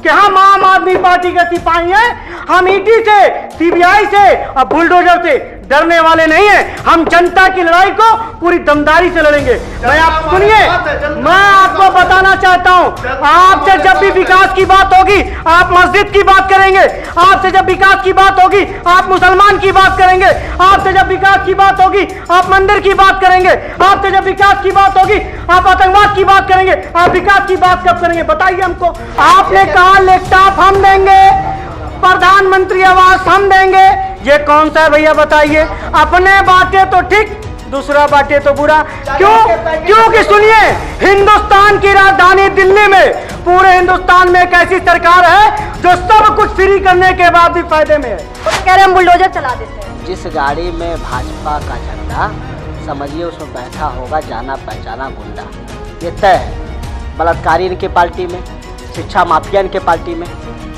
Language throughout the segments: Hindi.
कि हम आम आदमी पार्टी के सिपाही हैं, हम ईडी से, सीबीआई से और बुलडोजर से डरने वाले नहीं हैं। हम जनता की लड़ाई को पूरी दमदारी से लड़ेंगे। मैं आप सुनिए, मैं आपको बताना चाहता हूं, आपसे जब भी विकास की बात होगी आप मस्जिद की बात करेंगे, आपसे जब विकास की बात होगी आप मुसलमान की बात करेंगे, आपसे जब विकास की बात होगी आप मंदिर की बात करेंगे, आपसे जब विकास की बात होगी आप आतंकवाद की बात करेंगे। आप विकास की बात कब करेंगे बताइए हमको। आपने कहा लैपटॉप हम देंगे, प्रधानमंत्री आवास हम देंगे, ये कौन सा है भैया बताइए। अपने बातें तो ठीक, दूसरा बातें तो बुरा। क्यों? क्योंकि सुनिए, हिंदुस्तान की राजधानी दिल्ली में, पूरे हिंदुस्तान में एक ऐसी सरकार है जो सब कुछ फ्री करने के बाद भी फायदे में है। तो कह रहे हम बुलडोजर चला देते हैं। जिस गाड़ी में भाजपा का झंडा, समझिए उसमें बैठा होगा जाना पहचाना गुंडा। ये तय है। बलात्कारी इनके पार्टी में, शिक्षा माफिया इनके पार्टी में।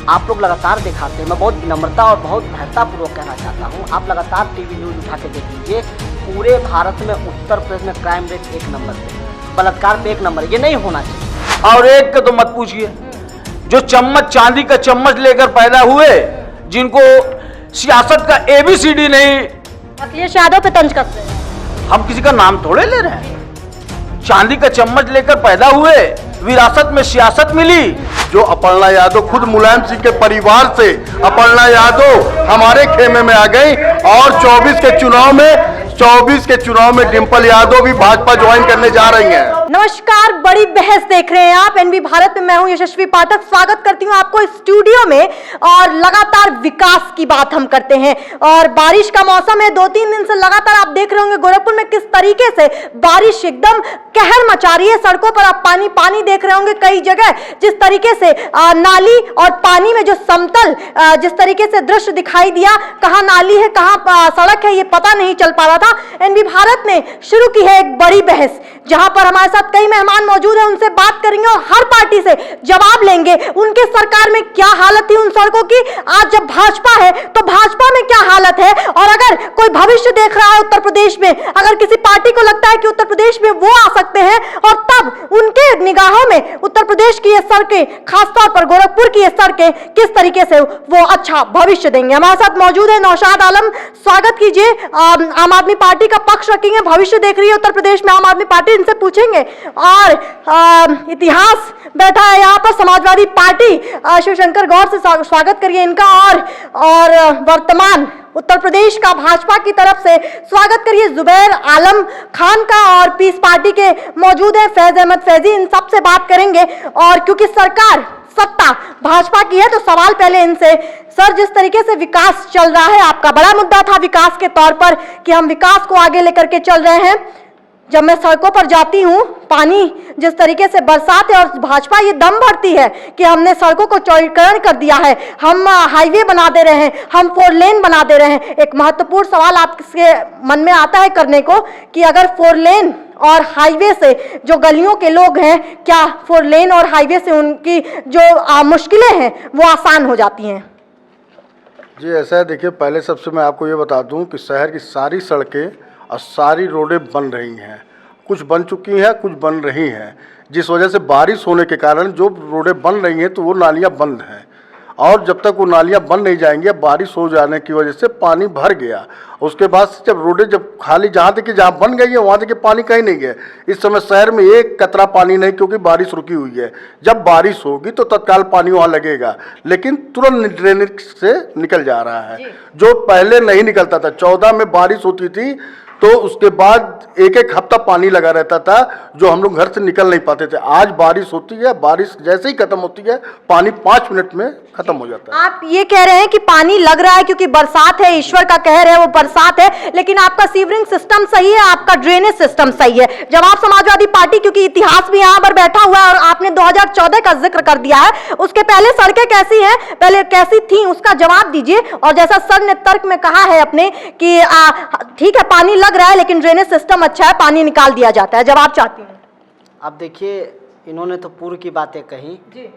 आप लोग लगातार दिखाते हैं, मैं बहुत विनम्रता और बहुत धैर्यतापूर्वक कहना चाहता हूँ, आप लगातार टीवी न्यूज उठा के देख लीजिए। पूरे भारत में उत्तर प्रदेश में क्राइम रेट 1 नंबर पे, बलात्कार पे 1 नंबर। ये नहीं होना चाहिए। और एक का तो मत पूछिए, जो चम्मच, चांदी का चम्मच लेकर पैदा हुए, जिनको सियासत का ABCD नहीं। अखिलेश यादव पे तंज कसते हैं। हम किसी का नाम थोड़े ले रहे हैं। चांदी का चम्मच लेकर पैदा हुए, विरासत में सियासत मिली। जो अपर्णा यादव खुद मुलायम सिंह के परिवार से अपर्णा यादव हमारे खेमे में आ गई और 24 के चुनाव में डिंपल यादव भी भाजपा ज्वाइन करने जा रही हैं। नमस्कार, बड़ी बहस देख रहे हैं आप NV भारत में। मैं हूं यशस्वी पाठक, स्वागत करती हूं आपको स्टूडियो में। और लगातार विकास की बात हम करते हैं और बारिश का मौसम है, 2-3 दिन से लगातार आप देख रहे होंगे गोरखपुर में किस तरीके से बारिश एकदम कहर मचा रही है। सड़कों पर आप पानी पानी देख रहे होंगे कई जगह। जिस तरीके से नाली और पानी में जो समतल जिस तरीके से दृश्य दिखाई दिया, कहां नाली है कहां सड़क है ये पता नहीं चल पा रहा था। NV भारत ने शुरू की है एक बड़ी बहस, जहां पर हमारे साथ कई मेहमान मौजूद हैं, उनसे बात करेंगे और हर पार्टी से जवाब लेंगे। उनके सरकार में क्या हालत थी उन सड़कों की, आज जब भाजपा है तो भाजपा में क्या हालत है, और अगर कोई भविष्य देख रहा है उत्तर प्रदेश में, अगर किसी पार्टी को लगता है कि उत्तर प्रदेश में वो आ सकते हैं और तब उनके निगाहों में उत्तर प्रदेश की ये सड़कें, खासतौर पर गोरखपुर की ये सड़कें किस तरीके से वो अच्छा भविष्य देंगे। हमारे साथ मौजूद है नौशाद आलम, स्वागत कीजिए। आम आदमी पार्टी का पक्ष रखेंगे, भविष्य देख रही है उत्तर प्रदेश में आम आदमी पार्टी, इनसे पूछेंगे। और इतिहास बैठा है यहाँ पर समाजवादी पार्टी, शिवशंकर गौर से स्वागत करिए इनका। और वर्तमान उत्तर प्रदेश का भाजपा की तरफ से स्वागत करिए जुबैर आलम खान का। और पीस पार्टी के मौजूद है फैज अहमद फैजी, इन सब से बात करेंगे। और क्योंकि सरकार सत्ता भाजपा की है तो सवाल पहले इनसे, सर जिस तरीके से विकास चल रहा है, आपका बड़ा मुद्दा था विकास के तौर पर कि हम विकास को आगे लेकर के चल रहे हैं। जब मैं सड़कों पर जाती हूँ, पानी जिस तरीके से बरसात है और भाजपा ये दम भरती है कि हमने सड़कों को चौड़ीकरण कर दिया है, हम हाईवे बना दे रहे हैं, हम 4 लेन बना दे रहे हैं। एक महत्वपूर्ण सवाल आपके मन में आता है करने को कि अगर 4 लेन और हाईवे से जो गलियों के लोग हैं, क्या 4 लेन और हाईवे से उनकी जो मुश्किलें हैं वो आसान हो जाती हैं? जी ऐसा है, देखिए पहले सबसे मैं आपको ये बता दूं कि शहर की सारी सड़कें और सारी रोडें बन रही हैं, कुछ बन चुकी हैं कुछ बन रही हैं, जिस वजह से बारिश होने के कारण जो रोडें बन रही हैं तो वो नालियां बंद हैं। और जब तक वो नालियां बंद नहीं जाएंगी, बारिश हो जाने की वजह से पानी भर गया, उसके बाद से जब रोडें जब खाली जहाँ तक जहाँ बन गई है वहाँ तक पानी कहीं नहीं गया। इस समय शहर में एक कतरा पानी नहीं, क्योंकि बारिश रुकी हुई है। जब बारिश होगी तो तत्काल पानी वहाँ लगेगा, लेकिन तुरंत ड्रेनेज से निकल जा रहा है, जो पहले नहीं निकलता था। 14 में बारिश होती थी तो उसके बाद 1-1 हफ्ता पानी लगा रहता था, जो हम लोग घर से निकल नहीं पाते थे। आज बारिश होती है, बारिश जैसे ही खत्म होती है पानी 5 मिनट में खत्म हो जाता है। आप ये कह रहे हैं कि पानी लग रहा है क्योंकि बरसात है, ईश्वर का कहर है, वो बरसात है, लेकिन आपका सीवरिंग सिस्टम सही है, आपका ड्रेनेज सिस्टम सही है। जवाब समाजवादी पार्टी, क्योंकि इतिहास भी यहाँ पर बैठा हुआ है और आपने 2014 का जिक्र कर दिया है, उसके पहले सड़कें कैसी हैं, पहले कैसी थी, उसका जवाब दीजिए। और जैसा सर ने तर्क में कहा है अपने कि ठीक है पानी लग रहा है लेकिन ड्रेनेज सिस्टम अच्छा है, पानी निकाल दिया जाता है, जवाब चाहती हूँ। अब देखिए, इन्होंने तो पूर्व की बातें कही जी।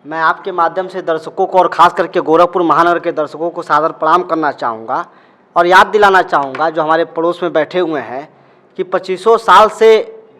मैं आपके माध्यम से दर्शकों को और खास करके गोरखपुर महानगर के दर्शकों को सादर प्रणाम करना चाहूँगा और याद दिलाना चाहूँगा जो हमारे पड़ोस में बैठे हुए हैं कि 2500 साल से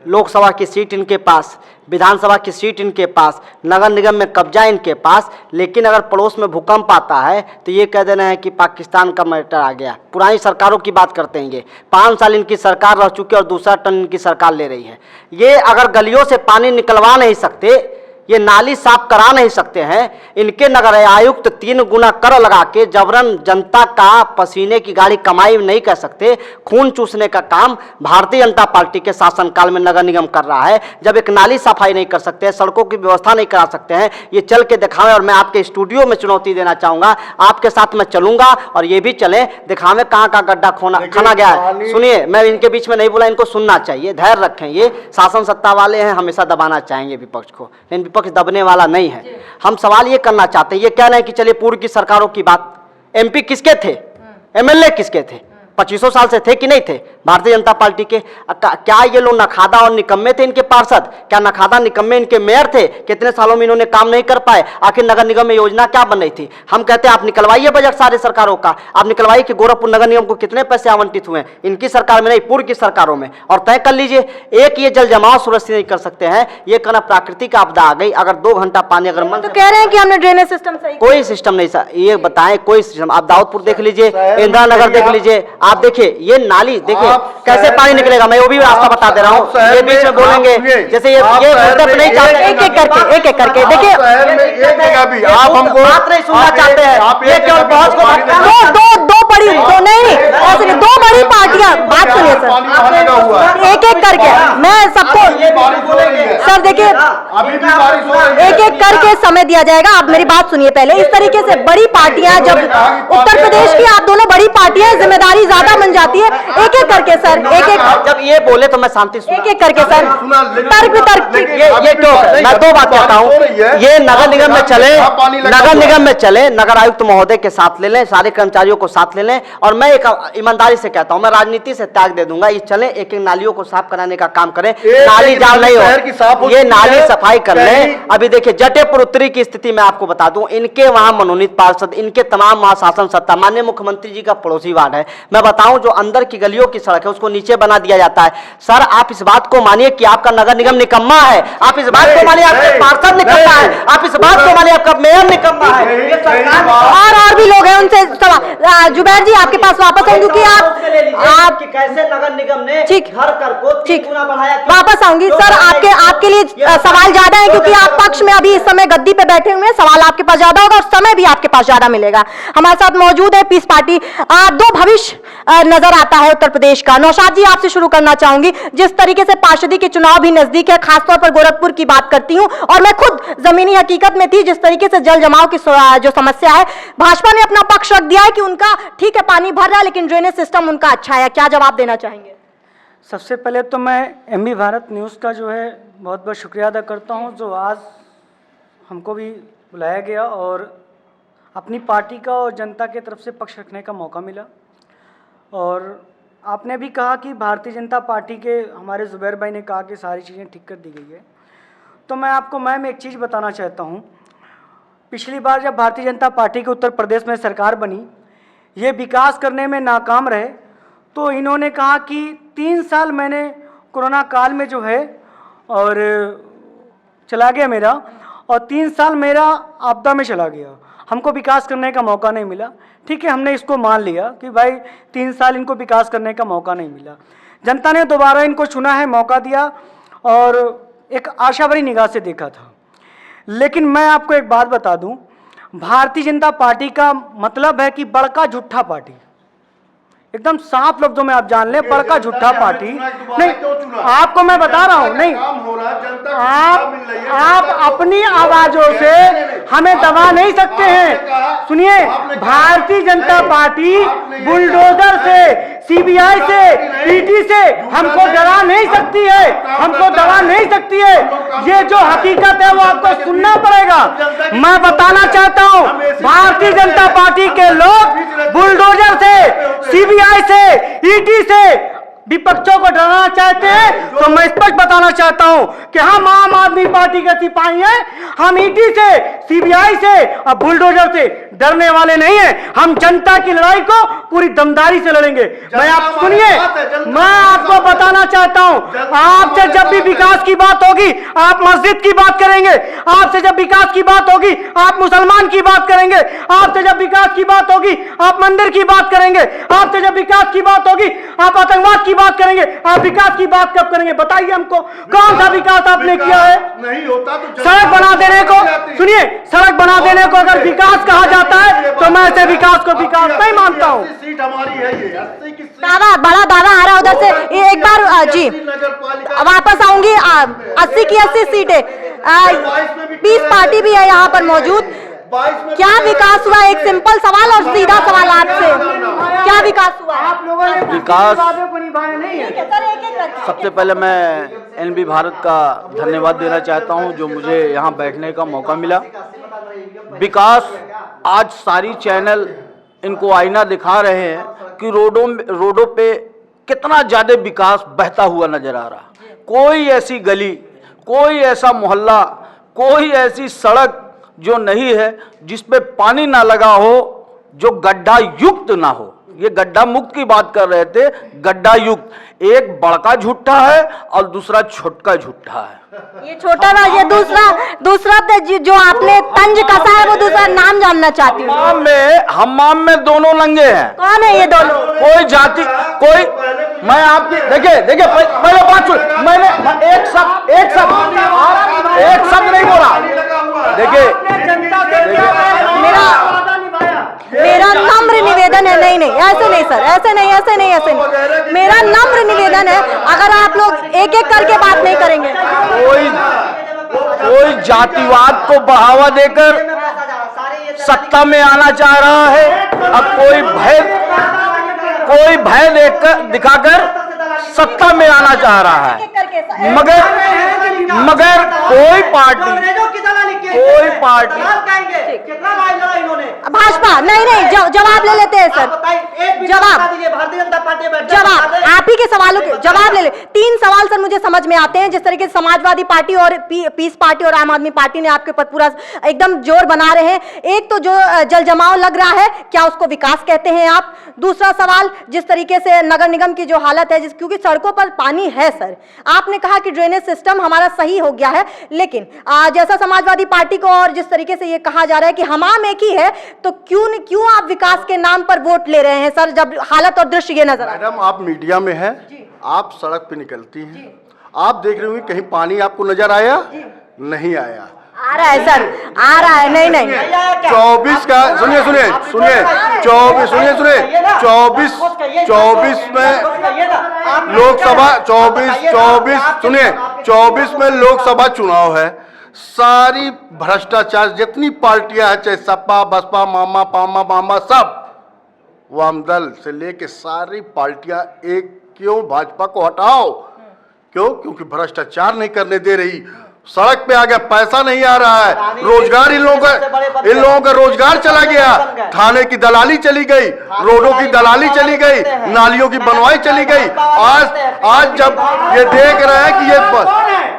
लोकसभा की सीट इनके पास, विधानसभा की सीट इनके पास, नगर निगम में कब्जा इनके पास, लेकिन अगर पड़ोस में भूकंप आता है तो ये कह देना है कि पाकिस्तान का मैटर आ गया। पुरानी सरकारों की बात करते हैं, ये 5 साल इनकी सरकार रह चुकी है और दूसरा टर्न इनकी सरकार ले रही है। ये अगर गलियों से पानी निकलवा नहीं सकते, ये नाली साफ करा नहीं सकते हैं, इनके नगर आयुक्त 3 गुना कर लगा के जबरन जनता का पसीने की गाड़ी कमाई नहीं कर सकते, खून चूसने का काम भारतीय जनता पार्टी के शासनकाल में नगर निगम कर रहा है। जब एक नाली सफाई नहीं कर सकते, सड़कों की व्यवस्था नहीं करा सकते हैं, ये चल के दिखावें। और मैं आपके स्टूडियो में चुनौती देना चाहूंगा, आपके साथ मैं चलूंगा और ये भी चले, दिखावें कहाँ कहाँ गड्ढा खाना गया है। सुनिए, मैं इनके बीच में नहीं बोला, इनको सुनना चाहिए, धैर्य रखें। ये शासन सत्ता वाले हैं, हमेशा दबाना चाहेंगे विपक्ष को, लेकिन विपक्ष दबने वाला नहीं है। हम सवाल ये करना चाहते हैं, ये कह रहे हैं कि चलिए पूर्व की सरकारों की बात, एमपी किसके थे, एमएलए किसके थे, 2500 साल से थे कि नहीं थे भारतीय जनता पार्टी के? क्या ये लोग नखादा और निकम्मे थे इनके पार्षद? क्या नखादा निकम्मे इनके मेयर थे? कितने सालों में इन्होंने काम नहीं कर पाए? आखिर नगर निगम में योजना क्या बन रही थी? हम कहते हैं आप निकलवाइए बजट सारे सरकारों का, आप निकलवाइए कि गोरखपुर नगर निगम को कितने पैसे आवंटित हुए, इनकी सरकार में नहीं पूर्व की सरकारों में, और तय कर लीजिए। एक ये जल जमाव सुरक्षित नहीं कर सकते हैं, ये कहना प्राकृतिक आपदा आ गई, अगर 2 घंटा पानी अगर मन तो कह रहे हैं कि हमने ड्रेनेज सिस्टम सही, कोई सिस्टम नहीं सर, ये बताएं कोई सिस्टम। आप दाऊदपुर देख लीजिए, इंदिरा नगर देख लीजिए, आप देखिए ये नाली देखिए कैसे पानी निकलेगा। मैं वो भी रास्ता बता दे रहा हूँ, ये बीच में बोलेंगे जैसे ये मुद्दे नहीं चाहते, एक एक करके देखिए, आप हमको बात नहीं सुनना चाहते हैं, ये केवल बहुत दो बड़ी नहीं ऐसे 2 बड़ी पार्टियां, बात सुनिए सर, एक एक करके मैं सबको सर देखिए एक एक करके समय दिया जाएगा। आप मेरी बात सुनिए पहले। इस तरीके से बड़ी पार्टियां, जब उत्तर प्रदेश की आप दोनों बड़ी पार्टियां, जिम्मेदारी ज्यादा बन जाती है। एक एक करके सर, एक एक जब ये बोले तो मैं शांति एक एक करके सर, तर्क ये क्यों? मैं 2 बात कहता हूँ, ये नगर निगम में चले, नगर निगम में चले, नगर आयुक्त महोदय के साथ ले लें, सारे कर्मचारियों को साथ ले लें, और मैं एक ईमानदारी से कहता हूँ, मैं राजनीति से त्याग दे दूंगा, ये चले एक एक नालियों को साफ कराने का काम करें, नाली जाम नहीं हो, ये नाली सफाई कर लें। अभी देखिए जटेपुर उत्तरी की स्थिति मैं आपको बता दूं, इनके वहां मनोनीत पार्षद, इनके तमाम वहां शासन सत्ता, माननीय मुख्यमंत्री जी का पड़ोसी वार्ड है। मैं बताऊं जो अंदर की गलियों की सड़क है उसको नीचे बना दिया जाता है। सर आप इस बात को मानिए कि आपका नगर निगम निकम्मा है, आप इस बात को मानिए आपके पार्षद निकम्मा है, आप इस बात को मानिए आपका मेयर निकम्मा है। और भी लोग हैं, उनसे जुबैर जी आपके पास वापस आऊंगी कि आप कैसे नगर निगम ने ठीक घर कर को 3 गुना बढ़ाया। वापस आऊंगी सर, आपके लिए सवाल ज्यादा है क्योंकि आप पक्ष में अभी इस समय गद्दी पे बैठे हुए हैं, सवाल आपके पास ज्यादा होगा और समय भी आपके पास ज्यादा मिलेगा। हमारे साथ मौजूद है पीस पार्टी। 2 भविष्य नजर आता है उत्तर प्रदेश का। नौशाद जी आपसे शुरू करना चाहूंगी, जिस तरीके से पार्षदी के चुनाव भी नजदीक है, खासतौर पर गोरखपुर की बात करती हूं और मैं खुद जमीनी हकीकत में थी, जिस तरीके से जल जमाव की जो समस्या है, भाजपा ने अपना पक्ष रख दिया है कि उनका ठीक है पानी भर रहा है लेकिन ड्रेनेज सिस्टम उनका अच्छा है। क्या जवाब देना चाहेंगे? सबसे पहले तो मैं एमबी भारत न्यूज़ का जो है बहुत बहुत शुक्रिया अदा करता हूं, जो आज हमको भी बुलाया गया और अपनी पार्टी का और जनता की तरफ से पक्ष रखने का मौका मिला। और आपने भी कहा कि भारतीय जनता पार्टी के हमारे जुबैर भाई ने कहा कि सारी चीज़ें ठीक कर दी गई है, तो मैं आपको मैम एक चीज़ बताना चाहता हूँ। पिछली बार जब भारतीय जनता पार्टी के उत्तर प्रदेश में सरकार बनी, ये विकास करने में नाकाम रहे, तो इन्होंने कहा कि 3 साल मैंने कोरोना काल में जो है और चला गया मेरा, और 3 साल मेरा आपदा में चला गया, हमको विकास करने का मौका नहीं मिला। ठीक है, हमने इसको मान लिया कि भाई 3 साल इनको विकास करने का मौका नहीं मिला। जनता ने दोबारा इनको चुना है, मौका दिया और एक आशा भरी निगाह से देखा था। लेकिन मैं आपको एक बात बता दूं, भारतीय जनता पार्टी का मतलब है कि बड़का झूठा पार्टी, एकदम साफ लफ्जों में आप जान लें, बड़का झूठा पार्टी नहीं। आपको मैं बता रहा हूं, नहीं आप अपनी आवाजों से हमें दबा नहीं सकते हैं। सुनिए, भारतीय जनता पार्टी बुलडोजर से, सीबीआई से, ईडी से हमको डरा नहीं सकती है, हमको दबा नहीं सकती है। ये जो हकीकत है वो आपको सुनना पड़ेगा। मैं बताना चाहता हूं, भारतीय जनता पार्टी के लोग बुलडोजर से, सीबीआई से, ईडी से विपक्षों को डराना चाहते हैं तो मैं स्पष्ट बताना चाहता हूं कि हम आम आदमी पार्टी के सिपाही हैं। हम ईडी से, सीबीआई से और बुलडोजर से डरने वाले नहीं हैं। हम जनता की लड़ाई को पूरी दमदारी से लड़ेंगे। मैं आप सुनिए, मैं आपको बताना चाहता हूं, आपसे जब भी विकास की बात होगी आप मस्जिद की बात करेंगे, आपसे जब विकास की बात होगी आप मुसलमान की बात करेंगे, आपसे जब विकास की बात होगी आप मंदिर की बात करेंगे, आपसे जब विकास की बात होगी आप आतंकवाद की बात करेंगे। आप विकास की बात कब करेंगे बताइए हमको, कौन सा विकास आपने किया है? नहीं होता तो सड़क बना देने को, सुनिए, सड़क बना देने को अगर विकास कहा जाता है तो मैं ऐसे विकास को विकास नहीं मानता हूं। सीट हमारी है ये 80 की सीट। दादा, बड़ा दादा आ रहा है उधर से, ये एक बार जी वापस आऊंगी। 80 की 80 सीटें, पीस पार्टी भी है यहाँ पर मौजूद। क्या विकास हुआ? एक सिंपल सवाल और सीधा सवाल आपसे, क्या विकास हुआ? आप लोगों ने विकास वादे को निभाया नहीं है। सर, एक-एक करके। सबसे पहले मैं एनबी भारत का धन्यवाद देना चाहता हूं जो मुझे यहां बैठने का मौका मिला। विकास, आज सारी चैनल इनको आईना दिखा रहे हैं कि रोडों पे कितना ज्यादा विकास बहता हुआ नजर आ रहा। कोई ऐसी गली, कोई ऐसा मोहल्ला, कोई ऐसी सड़क जो नहीं है जिसपे पानी ना लगा हो, जो गड्ढा युक्त ना हो। ये गड्ढा मुक्त की बात कर रहे थे, गड्ढा युक्त। एक बड़का झुट्टा है और दूसरा छोटका झुट्टा है। ये छोटा ना, ये दूसरा जो आपने तंज कसा है वो दूसरा नाम जानना चाहती हूँ। हमाम में दोनों लंगे हैं। कौन है ये दोनों? कोई जाति, कोई, मैं आपकी देखिए पहले बात सुन। मैंने एक शब्द नहीं बोला। देखिए मेरा नम्र निवेदन है, नहीं ऐसे नहीं सर, ऐसे नहीं। मेरा नम्र निवेदन है, अगर आप लोग एक एक करके बात नहीं करेंगे। कोई जातिवाद को बढ़ावा देकर सत्ता में आना चाह रहा है, अब कोई भय दिखाकर सत्ता में आना चाह रहा है। मगर कोई पार्टी भाजपा नहीं, जवाब ले लेते हैं सर। जवाब आप ही के सवालों के जवाब ले ले। 3 सवाल सर मुझे समझ में आते हैं, जिस तरीके से समाजवादी पार्टी और पीस पार्टी और आम आदमी पार्टी ने आपके ऊपर पूरा एकदम जोर बना रहे हैं। एक तो जो जल जमाव लग रहा है, क्या उसको विकास कहते हैं आप? दूसरा सवाल, जिस तरीके से नगर निगम की जो हालत है, क्योंकि सड़कों पर पानी है सर, आपने कहा कि ड्रेनेज सिस्टम हमारा सही हो गया है, लेकिन जैसा समाजवादी पार्टी को और जिस तरीके से ये कहा जा रहा है कि हमाम एक ही है, तो क्यों आप विकास के नाम पर वोट ले रहे हैं सर, जब हालत और दृश्य ये नजर आ रहा है? मैडम, आप मीडिया में हैं, आप सड़क पे निकलती हैं, आप देख रहे होंगे कहीं पानी आपको नजर आया? नहीं आया। आ रहा है सर, आ रहा है। नहीं 24 का सुनिए 24 में लोकसभा 24 में लोकसभा चुनाव है। सारी भ्रष्टाचार जितनी पार्टियां हैं, चाहे सपा, बसपा, मामा सब, वामदल से लेके सारी पार्टियां एक, क्यों भाजपा को हटाओ? क्योंकि भ्रष्टाचार नहीं करने दे रही। सड़क पे आ गया, पैसा नहीं आ रहा है, रोजगार इन लोगों का रोजगार चला गया, थाने की दलाली चली गई, रोडों की दलाली चली गई, नालियों की बनवाई चली गई। आज जब ये देख रहे हैं कि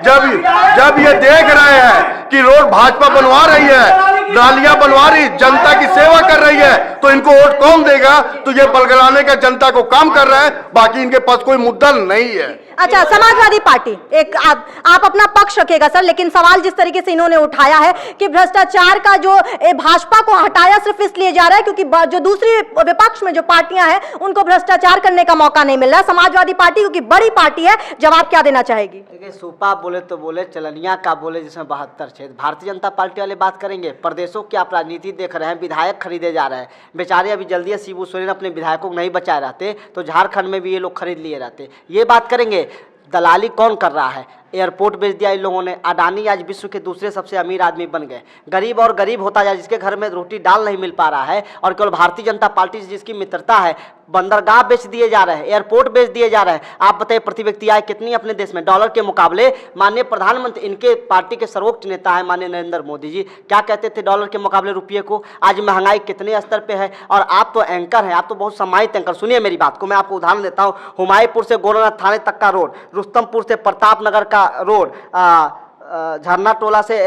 जब ये देख रहे हैं कि रोड भाजपा बनवा रही है, नालियां बनवा रही, जनता की सेवा कर रही है, तो इनको वोट कौन देगा? तो ये बलगलाने का जनता को काम कर रहा है, बाकी इनके पास कोई मुद्दा नहीं है। अच्छा, समाजवादी पार्टी, एक आप अपना पक्ष रखेगा सर, लेकिन सवाल जिस तरीके से इन्होंने उठाया है कि भ्रष्टाचार का जो भाजपा को हटाया सिर्फ इसलिए जा रहा है क्योंकि जो दूसरी विपक्ष में जो पार्टियां हैं उनको भ्रष्टाचार करने का मौका नहीं मिल रहा। समाजवादी पार्टी क्योंकि बड़ी पार्टी है, जवाब क्या देना चाहेगी? देखिए, सुपा बोले तो बोले, चलनिया का बोले जिसमें 72 क्षेत्र। भारतीय जनता पार्टी वाले बात करेंगे, प्रदेशों की आप राजनीति देख रहे हैं, विधायक खरीदे जा रहे हैं। बेचारे अभी जल्दी शिबू सोरेन अपने विधायकों को नहीं बचाए रहते तो झारखंड में भी ये लोग खरीद लिए रहते। ये बात करेंगे, दलाली कौन कर रहा है? एयरपोर्ट बेच दिया इन लोगों ने। अडानी आज विश्व के दूसरे सबसे अमीर आदमी बन गए। गरीब और गरीब होता जाए, जिसके घर में रोटी दाल नहीं मिल पा रहा है, और केवल भारतीय जनता पार्टी से जिसकी मित्रता है, बंदरगाह बेच दिए जा रहे हैं, एयरपोर्ट बेच दिए जा रहे हैं। आप बताइए प्रति व्यक्ति आय कितनी अपने देश में? डॉलर के मुकाबले माननीय प्रधानमंत्री, इनके पार्टी के सर्वोच्च नेता है माननीय नरेंद्र मोदी जी, क्या कहते थे डॉलर के मुकाबले रुपये को? आज महंगाई कितने स्तर पे है। और आप तो एंकर हैं, आप तो बहुत सम्मानित एंकर। सुनिए मेरी बात को, मैं आपको उदाहरण देता हूँ। हुमायूंपुर से गोरखनाथ थाने तक का रोड, रुस्तमपुर से प्रतापनगर का रोड, झरना टोला से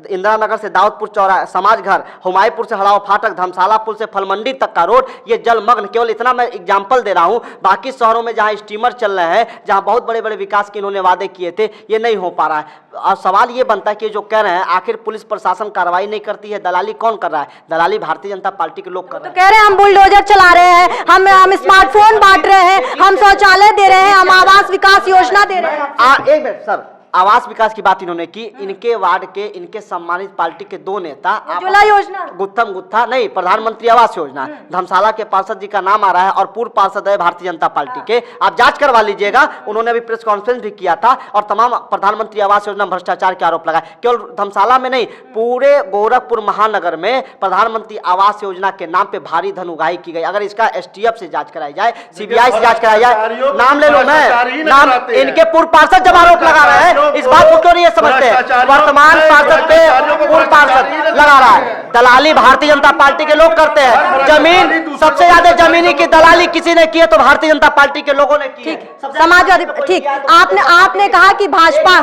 इंदिरा नगर से दाऊदपुर चौराहा समाज घर, हुमायूंपुर से हड़ाव फाटक, धमशाला पुल से फलमंडी तक का रोड, ये जलमग्न। केवल इतना मैं एग्जाम्पल दे रहा हूँ। बाकी शहरों में जहाँ स्टीमर चल रहे हैं, जहाँ बहुत बड़े बड़े विकास के इन्होंने वादे किए थे, ये नहीं हो पा रहा है। और सवाल ये बनता है कि जो कह रहे हैं, आखिर पुलिस प्रशासन कार्रवाई नहीं करती है, दलाली कौन कर रहा है? दलाली भारतीय जनता पार्टी के लोग कर रहे हैं। तो कह रहे हैं हम बुलडोजर चला रहे हैं, हम स्मार्टफोन बांट रहे हैं, हम शौचालय दे रहे हैं, हम आवास विकास योजना दे रहे हैं। एक मिनट सर, आवास विकास की बात इन्होंने की। इनके वार्ड के, इनके सम्मानित पार्टी के दो नेता, उज्ज्वला योजना, गुत्थम गुत्था नहीं, प्रधानमंत्री आवास योजना, धमशाला के पार्षद जी का नाम आ रहा है, और पूर्व पार्षद है भारतीय जनता पार्टी के। आप जांच करवा लीजिएगा। उन्होंने अभी प्रेस कॉन्फ्रेंस भी किया था, और तमाम प्रधानमंत्री आवास योजना भ्रष्टाचार के आरोप लगाए। केवल धमशाला में नहीं, पूरे गोरखपुर महानगर में प्रधानमंत्री आवास योजना के नाम पे भारी धन उगाही की गई। अगर इसका STF से जांच कराई जाए, CBI से जांच कराई जाए, नाम ले लो मैं, नाम इनके पूर्व पार्षद जब आरोप लगा रहे हैं, इस बात को क्यों नहीं समझते हैं? वर्तमान पार्षद पे पूर्व पार्षद लगा रहा है। दलाली भारतीय जनता पार्टी के लोग करते हैं। जमीन, सबसे ज्यादा जमीनी की दलाली किसी ने की है तो भारतीय जनता पार्टी के लोगों ने की है। समाजवादी, ठीक, आपने कहा कि भाजपा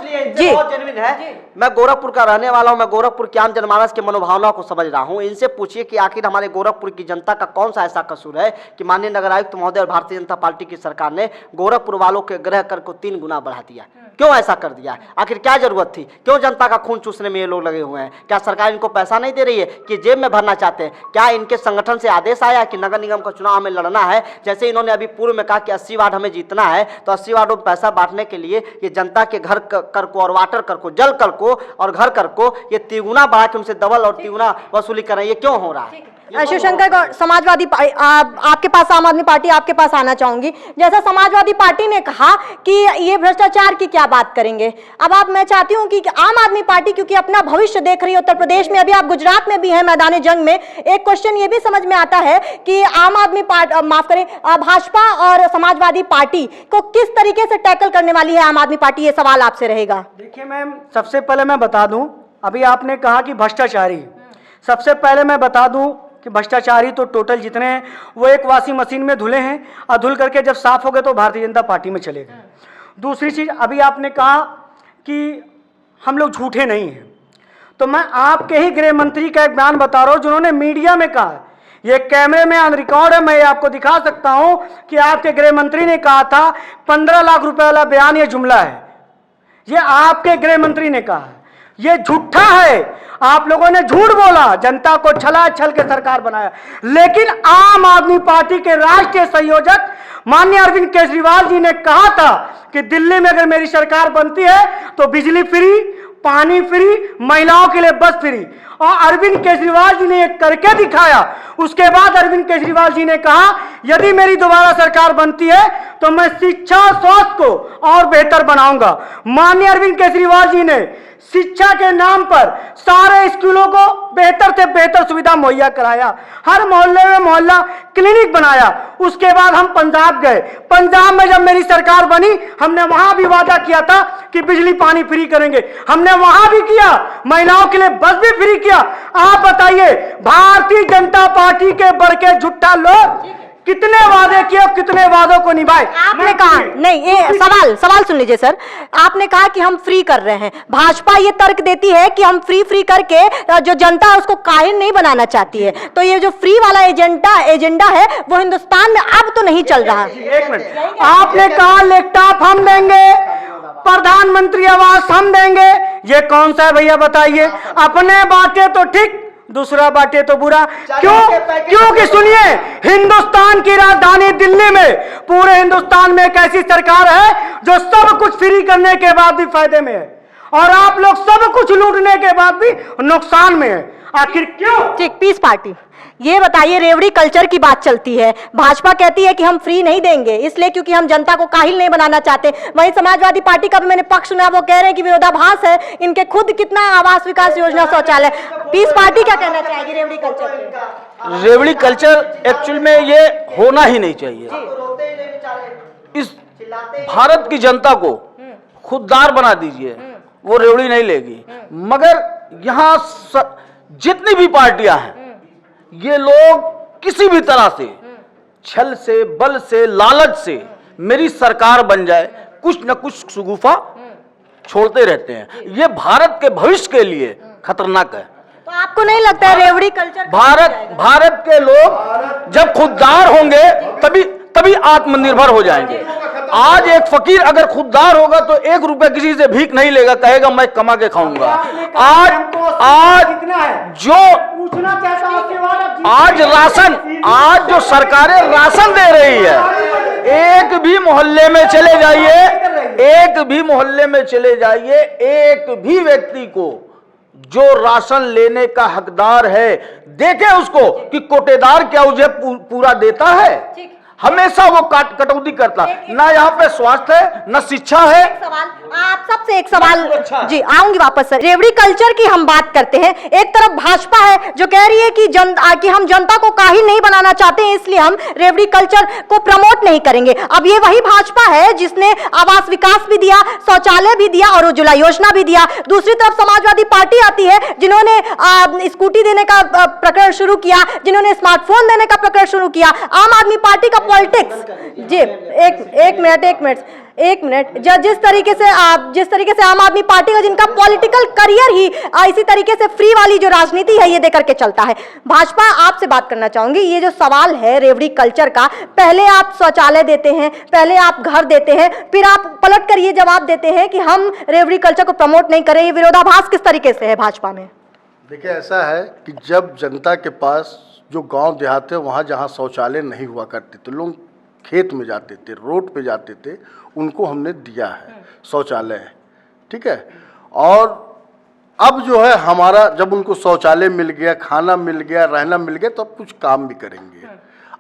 जी जेन्युइन है। मैं गोरखपुर का रहने वाला हूं, मैं गोरखपुर के आम जनमानस के मनोभावना को समझ रहा हूं। इनसे पूछिए कि आखिर हमारे गोरखपुर की जनता का कौन सा ऐसा कसूर है कि माननीय नगर आयुक्त महोदय और भारतीय जनता पार्टी की सरकार ने गोरखपुर वालों के गृह कर को 3 गुना बढ़ा दिया? क्यों ऐसा कर दिया? आखिर क्या जरूरत थी? क्यों जनता का खून चूसने में ये लोग लगे हुए हैं? क्या सरकार इनको पैसा नहीं दे रही है कि जेब में भरना चाहते हैं? क्या इनके संगठन से आदेश आया कि नगर निगम का चुनाव हमें लड़ना है? जैसे इन्होंने अभी पूर्व में कहा कि 80 वार्ड हमें जीतना है, तो 80 वार्डों में पैसा बांटने के लिए ये जनता के घर कर को और वाटर कर को, जल कर को और घर कर को ये तिगुना बढ़ा के उनसे डबल और तिगुना वसूली कर रहे हैं। ये क्यों हो रहा है? शिवशंकर गौड़, समाजवादी आपके पास, आम आदमी पार्टी आपके पास आना चाहूंगी। जैसा समाजवादी पार्टी ने कहा कि ये भ्रष्टाचार की क्या बात करेंगे, अब मैं चाहती हूं कि आम आदमी पार्टी क्योंकि अपना भविष्य देख रही है उत्तर प्रदेश में, अभी आप गुजरात में भी हैं मैदान जंग में, एक क्वेश्चन ये भी समझ में आता है कि आम आदमी पार्टी, माफ करें, भाजपा और समाजवादी पार्टी को किस तरीके से टैकल करने वाली है आम आदमी पार्टी? ये सवाल आपसे रहेगा। देखिए मैम, सबसे पहले मैं बता दूं, अभी आपने कहा कि भ्रष्टाचारी, सबसे पहले मैं बता दूं कि भ्रष्टाचारी तो टोटल जितने हैं वो एक वॉशिंग मशीन में धुले हैं, और धुल करके जब साफ हो गए तो भारतीय जनता पार्टी में चले गए। दूसरी चीज, अभी आपने कहा कि हम लोग झूठे नहीं हैं, तो मैं आपके ही गृह मंत्री का एक बयान बता रहा हूं जिन्होंने मीडिया में कहा, ये कैमरे में ऑन रिकॉर्ड है, मैं आपको दिखा सकता हूं कि आपके गृह मंत्री ने कहा था 15 लाख रुपए वाला बयान ये जुमला है। ये आपके गृह मंत्री ने कहा है, ये झूठा है। आप लोगों ने झूठ बोला, जनता को छला छल के सरकार बनाया। लेकिन आम आदमी पार्टी के राष्ट्रीय संयोजक माननीय अरविंद केजरीवाल जी ने कहा था कि दिल्ली में अगर मेरी सरकार बनती है तो बिजली फ्री, पानी फ्री, महिलाओं के लिए बस फ्री, और अरविंद केजरीवाल जी ने ये करके दिखाया। उसके बाद अरविंद केजरीवाल जी ने कहा यदि मेरी दोबारा सरकार बनती है तो मैं शिक्षा और स्वास्थ्य को और बेहतर बनाऊंगा। माननीय अरविंद केजरीवाल जी ने शिक्षा के नाम पर सारे स्कूलों को बेहतर से बेहतर सुविधा मुहैया कराया, हर मोहल्ले में मोहल्ला क्लिनिक बनाया। उसके बाद हम पंजाब गए, पंजाब में जब मेरी सरकार बनी हमने वहां भी वादा किया था कि बिजली पानी फ्री करेंगे, हमने वहां भी किया, महिलाओं के लिए बस भी फ्री किया। आप बताइए भारतीय जनता पार्टी के बड़के झुट्टा लोग कितने वादे किए, कितने वादों को निभाए? आपने कहा नहीं, ये सवाल सुन लीजिए सर, आपने कहा कि हम फ्री कर रहे हैं, भाजपा ये तर्क देती है कि हम फ्री करके जो जनता है उसको काहिल नहीं बनाना चाहती है, तो ये जो फ्री वाला एजेंडा है वो हिंदुस्तान में अब तो नहीं चल रहा। एक मिनट, आपने कहा लैपटॉप हम देंगे, प्रधानमंत्री आवास हम देंगे, ये कौन सा है भैया बताइए? अपने बातें तो ठीक, दूसरा बाटे तो बुरा। क्योंकि सुनिए, हिंदुस्तान की राजधानी दिल्ली में, पूरे हिंदुस्तान में एक ऐसी सरकार है जो सब कुछ फ्री करने के बाद भी फायदे में है, और आप लोग सब कुछ लूटने के बाद भी नुकसान में है। आखिर क्यों? ठीक, पीस पार्टी, ये बताइए, रेवड़ी कल्चर की बात चलती है, भाजपा कहती है कि हम फ्री नहीं देंगे इसलिए क्योंकि हम जनता को काहिल नहीं बनाना चाहते। वहीं समाजवादी पार्टी का भी मैंने पक्ष सुना, वो कह रहे हैं कि विरोधाभास है, इनके खुद कितना आवास विकास योजना शौचालय। पीस पार्टी क्या कहना चाहेगी रेवड़ी कल्चर पे? रेवड़ी कल्चर एक्चुअल में ये होना ही नहीं चाहिए। इस भारत की जनता को खुददार बना दीजिए, वो रेवड़ी नहीं लेगी। मगर यहाँ जितनी भी पार्टियां हैं, ये लोग किसी भी तरह से छल से, बल से, लालच से मेरी सरकार बन जाए, कुछ न कुछ शुगुफा छोड़ते रहते हैं। ये भारत के भविष्य के लिए खतरनाक है। तो आपको नहीं लगता है रेवड़ी कल्चर भारत के लोग जब खुददार होंगे तभी आत्मनिर्भर हो जाएंगे। आज एक फकीर अगर खुददार होगा तो 1 रुपया किसी से भीख नहीं लेगा, कहेगा मैं कमा के खाऊंगा। आज जो पूछना चाहता हूं, आज जो सरकारें राशन दे रही है, एक भी मोहल्ले में चले जाइए, एक भी व्यक्ति को जो राशन लेने का हकदार है, देखे उसको कि कोटेदार क्या उसे पूरा देता है। हमेशा वो कटौती करता, ना यहाँ पे स्वास्थ्य है, ना शिक्षा है। आप सबसे एक सवाल जी, आऊंगी वापस सर। रेवड़ी कल्चर की हम बात करते हैं, एक तरफ भाजपा है जो कह रही है कि हम जनता को काहिल नहीं बनाना चाहते हैं, इसलिए हम रेवड़ी कल्चर को प्रमोट नहीं करेंगे। अब ये वही भाजपा है जिसने आवास विकास भी दिया, शौचालय भी दिया और उज्ज्वला योजना भी दिया। दूसरी तरफ समाजवादी पार्टी आती है जिन्होंने स्कूटी देने का प्रकरण शुरू किया, जिन्होंने स्मार्टफोन देने का प्रकरण शुरू किया। आम आदमी पार्टी का पॉलिटिक्स जी, एक मिनट, जिस तरीके से आम आदमी पार्टी का जिनका पॉलिटिकल करियर ही इसी तरीके से फ्री वाली जो राजनीति है ये देकर के चलता है। भाजपा, आपसे बात करना चाहूंगी, ये जो सवाल है रेवड़ी कल्चर का, पहले आप शौचालय देते हैं, पहले आप घर देते हैं, फिर आप पलट कर ये जवाब देते हैं कि हम रेवड़ी कल्चर को प्रमोट नहीं करें। ये विरोधाभास किस तरीके से है भाजपा में? देखिए, ऐसा है कि जब जनता के पास जो गांव देहात है, वहाँ जहाँ शौचालय नहीं हुआ करते थे, लोग खेत में जाते थे, रोड पे जाते थे, उनको हमने दिया है शौचालय, ठीक है। और अब जो है हमारा, जब उनको शौचालय मिल गया, खाना मिल गया, रहना मिल गया, तो अब कुछ काम भी करेंगे।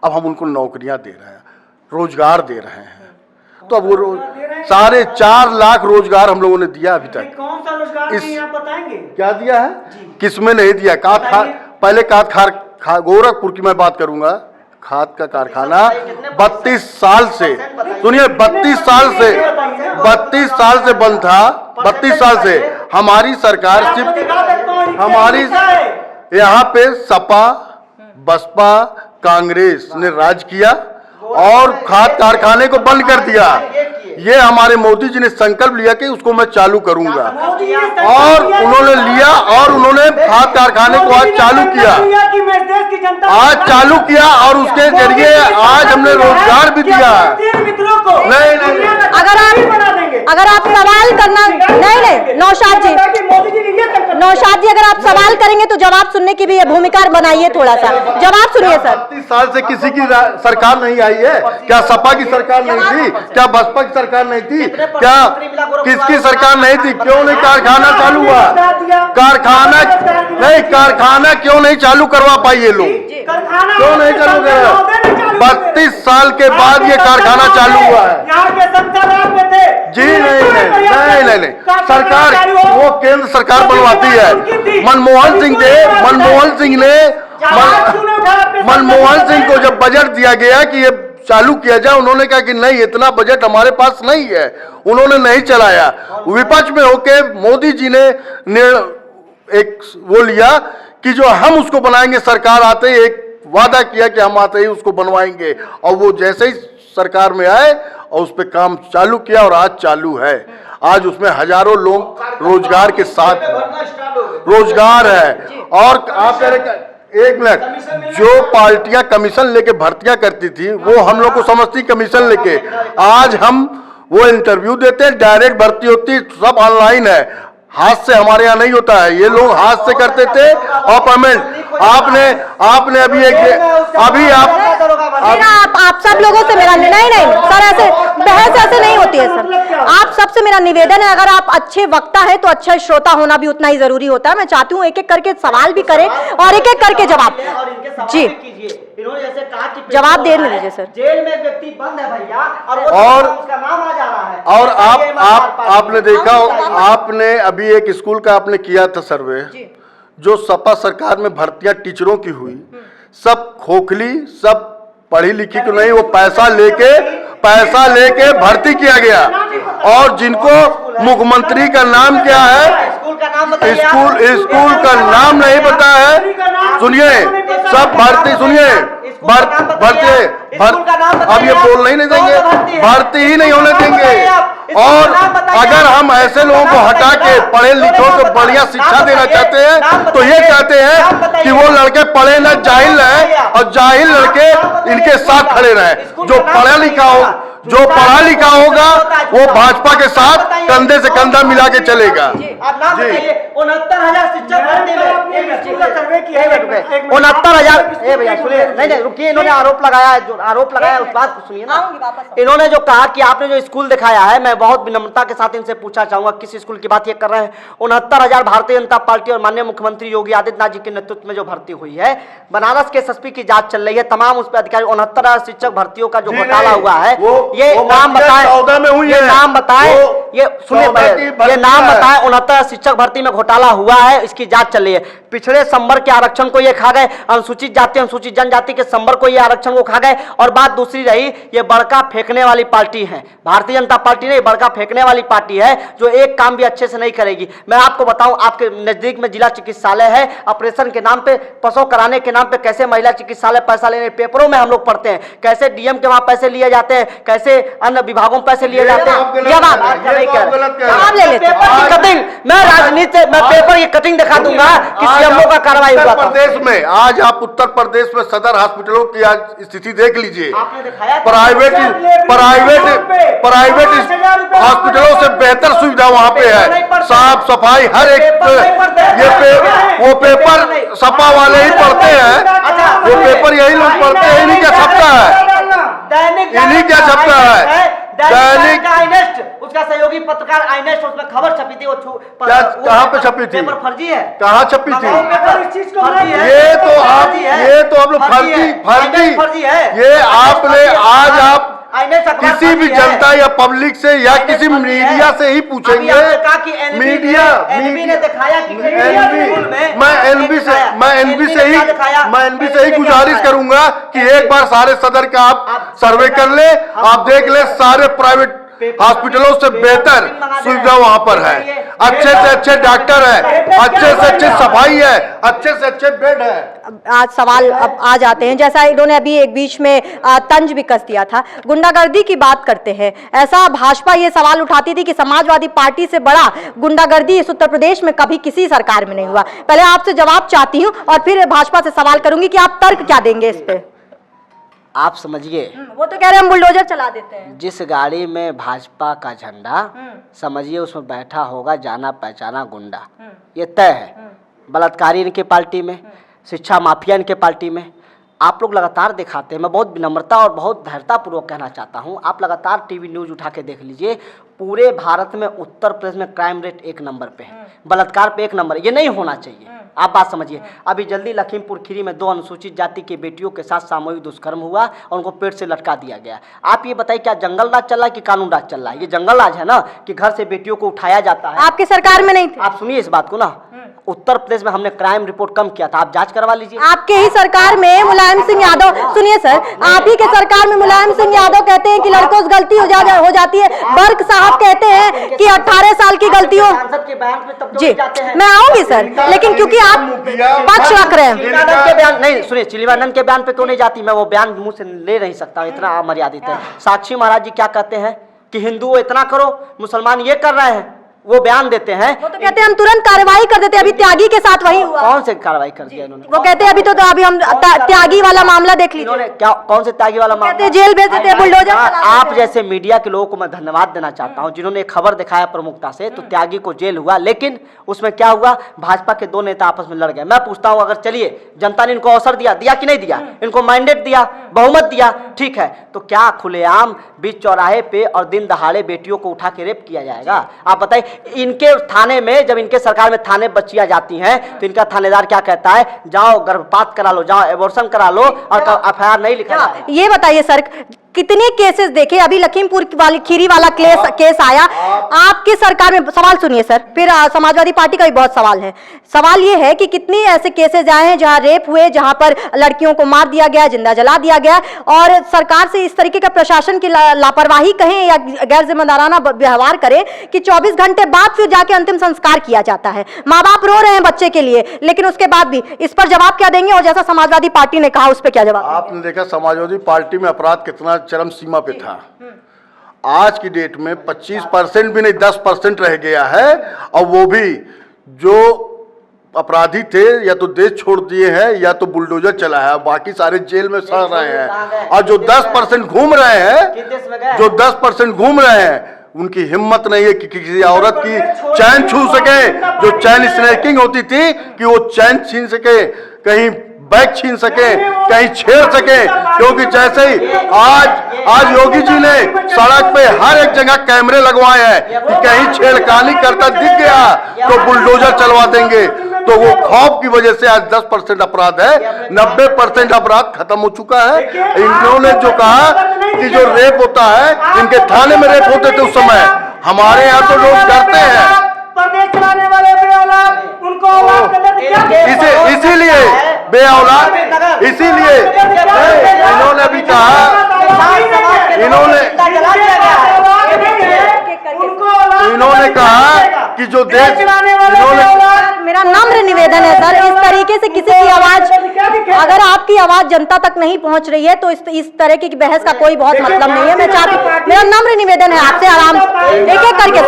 अब हम उनको नौकरियां दे रहे हैं, रोजगार दे रहे हैं, तो अब वो 4.5 लाख रोजगार हम लोगों ने दिया अभी तक। कौन सा रोजगार आप बताएंगे? क्या दिया है, किसमें नहीं दिया? पहले गोरखपुर की मैं बात करूंगा, खाद का कारखाना 32 साल से, सुनिए, 32 साल से बंद था। 32 साल से हमारी सरकार सिर्फ यहाँ पे सपा, बसपा, कांग्रेस ने राज किया और खाद कारखाने को बंद कर दिया। ये हमारे मोदी जी ने संकल्प लिया कि उसको मैं चालू करूंगा, और उन्होंने लिया और उन्होंने खाद कारखाने को आज चालू किया, और उसके जरिए आज हमने रोजगार भी दिया। नहीं, अगर आप सवाल करना, नहीं, नौशाद जी, अगर आप सवाल करेंगे तो जवाब सुनने की भी भूमिका बनाइए, थोड़ा सा जवाब सुनिए सर। 32 साल से किसी की सरकार नहीं आई है क्या? सपा की सरकार नहीं थी क्या? बसपा की सरकार नहीं थी क्या? किसकी सरकार नहीं थी? क्यों नहीं कारखाना चालू हुआ? कारखाना क्यों नहीं चालू करवा पाई ये लोग? क्यों नहीं चालू करा? 32 साल के बाद ये कारखाना चालू हुआ है जी। नहीं, सरकार वो केंद्र सरकार बनवाती है। मनमोहन सिंह को जब बजट दिया गया कि ये चालू किया जाए, उन्होंने कहा कि नहीं, इतना बजट हमारे पास नहीं है, उन्होंने नहीं चलाया। विपक्ष में होके मोदी जी ने एक वो लिया कि जो हम उसको बनाएंगे, सरकार आते ही एक वादा किया कि हम आते ही उसको बनवाएंगे, और वो जैसे ही सरकार में आए और उस पर काम चालू किया और आज चालू है। आज उसमें हजारों लोग रोजगार के साथ रोजगार है। और आप कह रहे, एक मिनट, जो पार्टियां कमीशन लेके भर्तियां करती थी वो हम लोग को समझती कमीशन लेके, आज हम वो इंटरव्यू देते हैं, डायरेक्ट भर्ती होती, सब ऑनलाइन है। हाथ से हमारे यहाँ नहीं होता है, ये लोग हाथ से करते थे। और पेमेंट आपने आप सब लोगों से मेरा नहीं सर, ऐसे बहस ऐसे नहीं होती है सर। आप सबसे मेरा निवेदन है, अगर आप अच्छे वक्ता है तो अच्छा श्रोता होना भी उतना ही जरूरी होता है। मैं चाहती हूँ एक एक करके सवाल भी करें और एक एक करके जवाब जी इन्होंने जैसे कहा कि जवाब दे दीजिए सर। जेल में व्यक्ति बंद है भैया, और उसका नाम आ जा रहा है। और आपने देखा, आपने अभी एक स्कूल का आपने किया था सर्वे, जो सपा सरकार में भर्तियां टीचरों की हुई, सब खोखली, सब पढ़ी लिखी तो नहीं, वो पैसा लेके भर्ती किया गया। और जिनको मुख्यमंत्री का नाम क्या है, स्कूल का नाम नहीं पता है। सुनिए, सब भर्ती, सुनिए, भर्ती अब ये बोल नहीं देंगे, भर्ती ही नहीं होने देंगे। और अगर हम ऐसे लोगों को हटा के पढ़े लिखों को बढ़िया शिक्षा देना चाहते हैं, तो ये चाहते हैं कि वो लड़के पढ़े न जाहिल रहे, और जाहिल लड़के इनके साथ खड़े रहे। जो पढ़ा लिखा होगा वो भाजपा के साथ कंधे से कंधा मिला के चलेगा। 69,000 शिक्षक भर्ती में सर्वे किया है, 69,000। भैया सुनिए, नहीं रुकिए, इन्होंने आरोप लगाया उस बात को सुनिए ना। इन्होंने जो कहा कि आपने जो स्कूल दिखाया है, मैं बहुत विनम्रता के साथ इनसे पूछना चाहूंगा किस स्कूल की बात ये कर रहे हैं। 69,000 भारतीय जनता पार्टी और माननीय मुख्यमंत्री योगी आदित्यनाथ जी के नेतृत्व में जो भर्ती हुई है, बनारस के एसएसपी की जांच चल रही है, तमाम उस पर अधिकारी 69,000 शिक्षक भर्तियों का जो घोटाला हुआ है, ये नाम बताएं, ये नाम बताएं, ये सुनिए, ये नाम बताएं। 69 शिक्षक भर्ती में घोटाला हुआ है, इसकी जांच चल रही है। पिछड़े संवर के आरक्षण को ये खा गए, अनुसूचित जाति अनुसूचित जनजाति के संवर को ये आरक्षण को खा गए। और बात दूसरी रही, ये बड़का फेंकने वाली पार्टी है, भारतीय जनता पार्टी नहीं, बड़का फेंकने वाली पार्टी है, जो एक काम भी अच्छे से नहीं करेगी। मैं आपको बताऊं, आपके नजदीक में जिला चिकित्सालय है, ऑपरेशन के नाम पे, प्रसव कराने के नाम पे कैसे महिला चिकित्सालय पैसा लेने, पेपरों में हम लोग पढ़ते हैं कैसे डीएम के वहां पैसे लिए जाते हैं, कैसे अन्य विभागों में पैसे लिए जाते हैं। कटिंग, मैं राजनीति में पेपर की कटिंग दिखा दूंगा कि सीएमओ का कार्रवाई हुआ था। प्रदेश में आज आप उत्तर प्रदेश में सदर हॉस्पिटलों की आज स्थिति देख लीजिए। प्राइवेट हॉस्पिटलों से बेहतर सुविधा वहां पे है, साफ सफाई हर एक। वो पेपर सपा वाले ही पढ़ते हैं, वो पेपर यही लोग पढ़ते हैं, इन्हीं क्या छपता है, इन्हीं क्या छपता है दैनिक उसका सहयोगी पत्रकार आईनेस्ट, उसमें खबर छपी थी। वो कहाँ पे छपी थी, पेपर फर्जी है, कहाँ छपी थी? ये तो आप लोग फर्जी है। ये आपने आज आप किसी भी जनता या पब्लिक से या किसी मीडिया से ही पूछेंगे, मीडिया ने दिखाया कि मैं एनबी से ही गुजारिश करूंगा कि एक बार सारे सदर का आप सर्वे कर ले, आप देख ले, सारे प्राइवेट हॉस्पिटलों से बेहतर सुविधा वहां पर है, अच्छे से अच्छे डॉक्टर है, अच्छे से अच्छी सफाई है, अच्छे से अच्छे बेड है। आज सवाल अब आ जाते हैं, जैसा इन्होंने अभी एक बीच में तंज भी कस दिया था, गुंडागर्दी की बात करते हैं। ऐसा भाजपा ये सवाल उठाती थी कि समाजवादी पार्टी से बड़ा गुंडागर्दी इस उत्तर प्रदेश में कभी किसी सरकार में नहीं हुआ। पहले आपसे जवाब चाहती हूँ और फिर भाजपा से सवाल करूंगी कि आप तर्क क्या देंगे इस पे। आप समझिए, वो तो कह रहे हैं हम बुलडोजर चला देते हैं। जिस गाड़ी में भाजपा का झंडा, समझिए उसमें बैठा होगा जाना पहचाना गुंडा, ये तय है। बलात्कारी इनके पार्टी में, शिक्षा माफिया इनके पार्टी में। आप लोग लगातार दिखाते हैं, मैं बहुत विनम्रता और बहुत धैर्यतापूर्वक कहना चाहता हूं, आप लगातार टीवी न्यूज उठा के देख लीजिए, पूरे भारत में उत्तर प्रदेश में क्राइम रेट 1 नंबर पे है, बलात्कार पे 1 नंबर। ये नहीं होना चाहिए, आप बात समझिए। अभी जल्दी लखीमपुर खीरी में 2 अनुसूचित जाति की बेटियों के साथ सामूहिक दुष्कर्म हुआ और उनको पेट से लटका दिया गया। आप ये बताइए, क्या जंगल राज चल रहा है कि कानून राज चल रहा है? ये जंगल राज है ना, कि घर से बेटियों को उठाया जाता है। आपकी सरकार में नहीं थे। आप सुनिए इस बात को ना, उत्तर प्रदेश में हमने क्राइम रिपोर्ट कम किया था, आप जांच करवा लीजिए। आपके ही सरकार में मुलायम सिंह यादव, सुनिए सर, आप ही के सरकार में मुलायम सिंह यादव कहते हैं कि लड़कों से गलती हो जाती है। बर्क साहब कहते हैं कि 18 साल की गलती हो। जी, मैं आऊंगी सर, लेकिन क्योंकि आप पक्ष रख रहे हैं। चिलिवानंद के बयान नहीं सुनिए, चिलिवानंद के बयान पे तो नहीं जाती, मैं वो बयान मुंह से ले नहीं सकता, इतना अमर्यादित है। साक्षी महाराज जी क्या कहते हैं कि हिंदू इतना करो, मुसलमान ये कर रहे हैं, वो बयान देते हैं। वो तो कहते हैं हम तुरंत कार्रवाई कर देते हैं, अभी त्यागी के साथ वही हुआ। कौन से कार्रवाई कर दिया इन्होंने? वो कहते हैं अभी हम त्यागी वाला मामला देख लीजिए। इन्होंने क्या, कौन से त्यागी वाला मामला? कहते हैं जेल भेज देते हैं, बुलडोजर आप जैसे मीडिया के लोगों को मैं धन्यवाद देना चाहता हूं जिन्होंने खबर दिखाया प्रमुखता से। तो त्यागी को जेल हुआ, लेकिन उसमें क्या हुआ, भाजपा के दो नेता आपस में लड़ गए। मैं पूछता हूं, अगर चलिए जनता ने इनको अवसर दिया कि नहीं दिया, इनको मैंडेट दिया, बहुमत दिया, ठीक है, तो क्या खुलेआम बीच चौराहे पे और दिन दहाड़े बेटियों को उठा के रेप किया जाएगा? आप बताइए। इनके थाने में, जब इनके सरकार में थाने बच्चियां जाती हैं तो इनका थानेदार क्या कहता है, जाओ गर्भपात करा लो, जाओ एबॉर्शन करा लो, और एफआईआर नहीं लिखा जाए। ये बताइए सर, कितने केसेस देखे? अभी लखीमपुर वाली खीरी वाला केस आया आपकी सरकार में। सवाल सुनिए सर, फिर समाजवादी पार्टी का भी बहुत सवाल है। सवाल ये है कि कितनी ऐसे केसेस आए हैं जहां रेप हुए, जहां पर लड़कियों को मार दिया गया, जिंदा जला दिया गया, और सरकार से इस तरीके का प्रशासन की लापरवाही कहें या गैर जिम्मेदाराना व्यवहार करें कि 24 घंटे बाद फिर जाके अंतिम संस्कार किया जाता है। माँ बाप रो रहे हैं बच्चे के लिए, लेकिन उसके बाद भी इस पर जवाब क्या देंगे? और जैसा समाजवादी पार्टी ने कहा, उस पर क्या जवाब? आपने देखा समाजवादी पार्टी में अपराध कितना चरम सीमा पे था। आज की डेट में 25% भी नहीं, 10% रह गया है, और वो भी जो अपराधी थे या तो देश छोड़ दिए हैं या तो बुलडोजर चला है, बाकी सारे जेल में सड़ रहे हैं। और जो 10% घूम रहे हैं, जो 10% घूम रहे हैं, उनकी हिम्मत नहीं है कि किसी औरत की चैन छू सके। जो चैन स्नैकिंग होती थी कि वो चैन छीन सके, कहीं बैग छीन सके, कहीं छेड़ सके, क्योंकि जैसे ही आज योगी जी ने सड़क पे हर एक जगह कैमरे लगवाए हैं कि कहीं छेड़खानी करता दिख गया तो बुलडोजर चलवा देंगे। तो वो खौफ की वजह से आज 10% अपराध है, 90% अपराध खत्म हो चुका है। इन्होंने जो कहा कि जो रेप होता है, इनके थाने में रेप होते थे उस समय, हमारे यहाँ तो लोग डरते हैं। प्रदेश चलाने वाले बेऔलाद, उनको औलाद करने से क्या दिक्कत? इसीलिए बेऔलाद, इसीलिए इन्होंने भी कहा, इन्होंने कहा कि जो देश, मेरा नम्र निवेदन है सर, इस तरीके से किसी की आवाज, अगर आपकी आवाज जनता तक नहीं पहुंच रही है तो इस तरह की बहस का कोई बहुत मतलब नहीं है। मैं चाहती, मेरा नम्र निवेदन है आपसे, आराम से एक एक करके।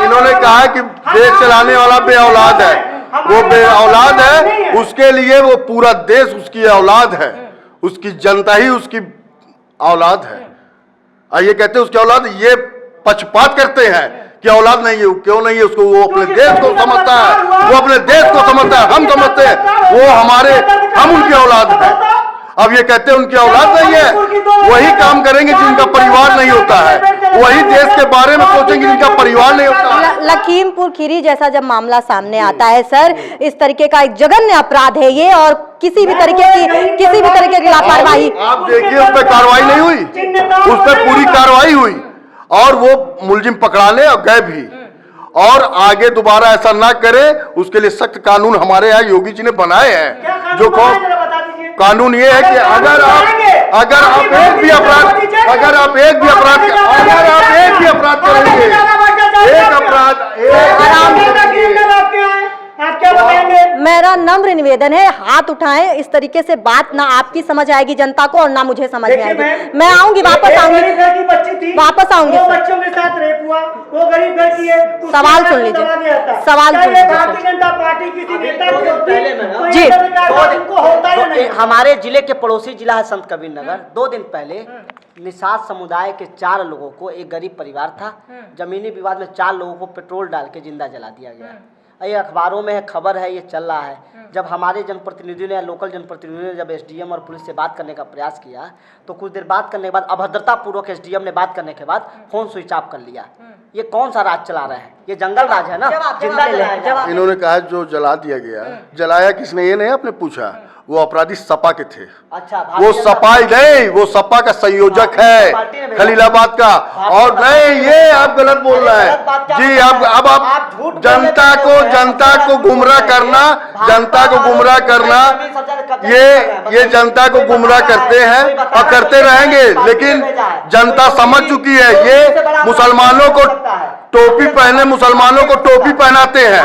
इन्होंने कहा कि देश चलाने वाला बेऔलाद है, वो बेऔलाद है, उसके लिए वो पूरा देश उसकी औलाद है, उसकी जनता ही उसकी औलाद है। और ये कहते हैं उसकी औलाद, ये पक्षपात करते हैं कि औलाद नहीं है, क्यों नहीं है उसको, वो अपने देश को समझता है, वो अपने देश को समझता है, हम समझते हैं वो हम उनकी औलाद है। अब ये कहते हैं उनकी औलाद नहीं है, वही काम करेंगे जिनका परिवार नहीं होता है, वही देश के बारे में सोचेंगे जिनका परिवार नहीं होता है। लखीमपुर खीरी जैसा जब मामला सामने आता है सर, इस तरीके का एक जघन्य अपराध है ये, और किसी भी तरीके की लापरवाही, आप देखिए उस पर कार्रवाई नहीं हुई, उस पर पूरी कार्रवाई हुई और वो मुलजिम पकड़ाने और गए भी, और आगे दोबारा ऐसा ना करे उसके लिए सख्त कानून हमारे यहाँ योगी जी ने बनाए हैं। जो कानून ये है कि अगर आप एक भी अपराध करेंगे, एक अपराध आप क्या बताएंगे? मेरा नम्र निवेदन है, हाथ उठाएं, इस तरीके से बात ना आपकी समझ आएगी जनता को और ना मुझे समझ में आएगी। मैं आऊंगी, वापस आऊंगी, बच्चों के साथ रेप हुआ, वो गरीब घर की है। सवाल सुन लीजिए, सवाल सुन लीजिए। भारतीय जनता पार्टी किसी नेता की होती जी, तो हमारे जिले के पड़ोसी जिला है संत कबीर नगर, 2 दिन पहले निषाद समुदाय के 4 लोगों को, एक गरीब परिवार था, जमीनी विवाद में 4 लोगों को पेट्रोल डाल के जिंदा जला दिया गया। ये अखबारों में खबर है, ये चल रहा है। जब हमारे जनप्रतिनिधियों ने, लोकल जनप्रतिनिधियों ने जब एसडीएम और पुलिस से बात करने का प्रयास किया तो कुछ देर बात करने के बाद, अभद्रता पूर्वक एसडीएम ने बात करने के बाद फोन स्विच ऑफ कर लिया। ये कौन सा राज चला रहे हैं? ये जंगल राज है ना। इन्होंने कहा जो जला दिया गया, जलाया किसने ये नहीं आपने पूछा, वो अपराधी सपा के थे। अच्छा, वो सपा नहीं, वो सपा का संयोजक है खलीलाबाद का, और नहीं, ये आप गलत बोल रहे हैं जी। अब आप जनता को गुमराह करना, ये जनता को गुमराह करते हैं और करते रहेंगे, लेकिन जनता समझ चुकी है। ये मुसलमानों को टोपी पहने, मुसलमानों को टोपी पहनाते हैं,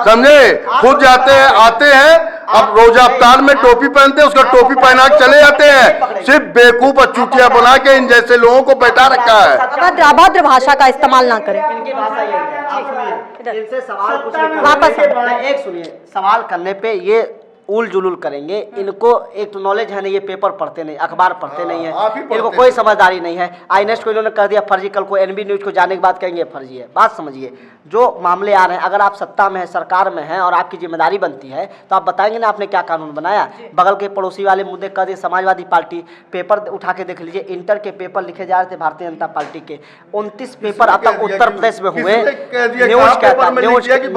समझे, खुद जाते हैं, आते हैं, अब रोजा अफ्तार में टोपी पहनते हैं, उसका टोपी पहना के चले जाते हैं, सिर्फ बेवकूफ और चूतिया बना के इन जैसे लोगों को बैठा रखा है। अभद्र भाषा का इस्तेमाल ना करें। इनकी भाषा यही है। इनसे सवाल पूछने पे वापस एक सुनिए, सवाल करने पे ये उल जुलूल करेंगे। इनको एक तो नॉलेज है नहीं, ये पेपर पढ़ते नहीं, अखबार पढ़ते नहीं है, इनको कोई समझदारी नहीं है। आईनेस को इन्होंने कर दिया फर्जी, कल को एनबी न्यूज को जाने के बाद कहेंगे फर्जी है। बात समझिए, जो मामले आ रहे हैं, अगर आप सत्ता में है, सरकार में है और आपकी जिम्मेदारी बनती है तो आप बताएंगे ना आपने क्या कानून बनाया। बगल के पड़ोसी वाले मुद्दे कर दिए समाजवादी पार्टी, पेपर उठा के देख लीजिए, इंटर के पेपर लिखे जा रहे थे भारतीय जनता पार्टी के, 29 पेपर अब तक उत्तर प्रदेश में हुए। न्यूज कहती है कि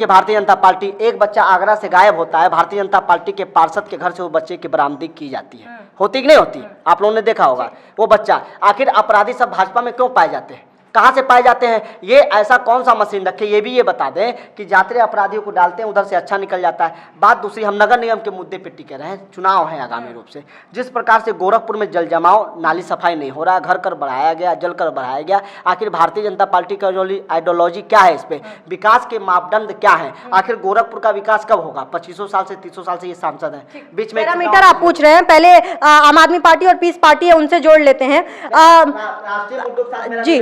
भारतीय जनता पार्टी, एक बच्चा आगरा से गायब होता है, भारतीय जनता पार्टी के पार्षद के घर से वो बच्चे की बरामदगी की जाती है। होती कि नहीं होती? आप लोगों ने देखा होगा वो बच्चा। आखिर अपराधी सब भाजपा में क्यों पाए जाते हैं, कहाँ से पाए जाते हैं? ये ऐसा कौन सा मशीन रखे, ये भी ये बता दें कि जाते अपराधियों को डालते हैं उधर से अच्छा निकल जाता है। बात दूसरी, हम नगर निगम के मुद्दे पे टिके रहे हैं, चुनाव है आगामी रूप से। जिस प्रकार से गोरखपुर में जल जमाव, नाली सफाई नहीं हो रहा, घर कर बढ़ाया गया, जल कर बढ़ाया गया, आखिर भारतीय जनता पार्टी का आइडियोलॉजी क्या है? इस पे विकास के मापदंड क्या है? आखिर गोरखपुर का विकास कब होगा? 2500 साल से 300 साल से ये सांसद है, बीच में पैरामीटर आप पूछ रहे हैं। पहले आम आदमी पार्टी और पीस पार्टी है, उनसे जोड़ लेते हैं। जी,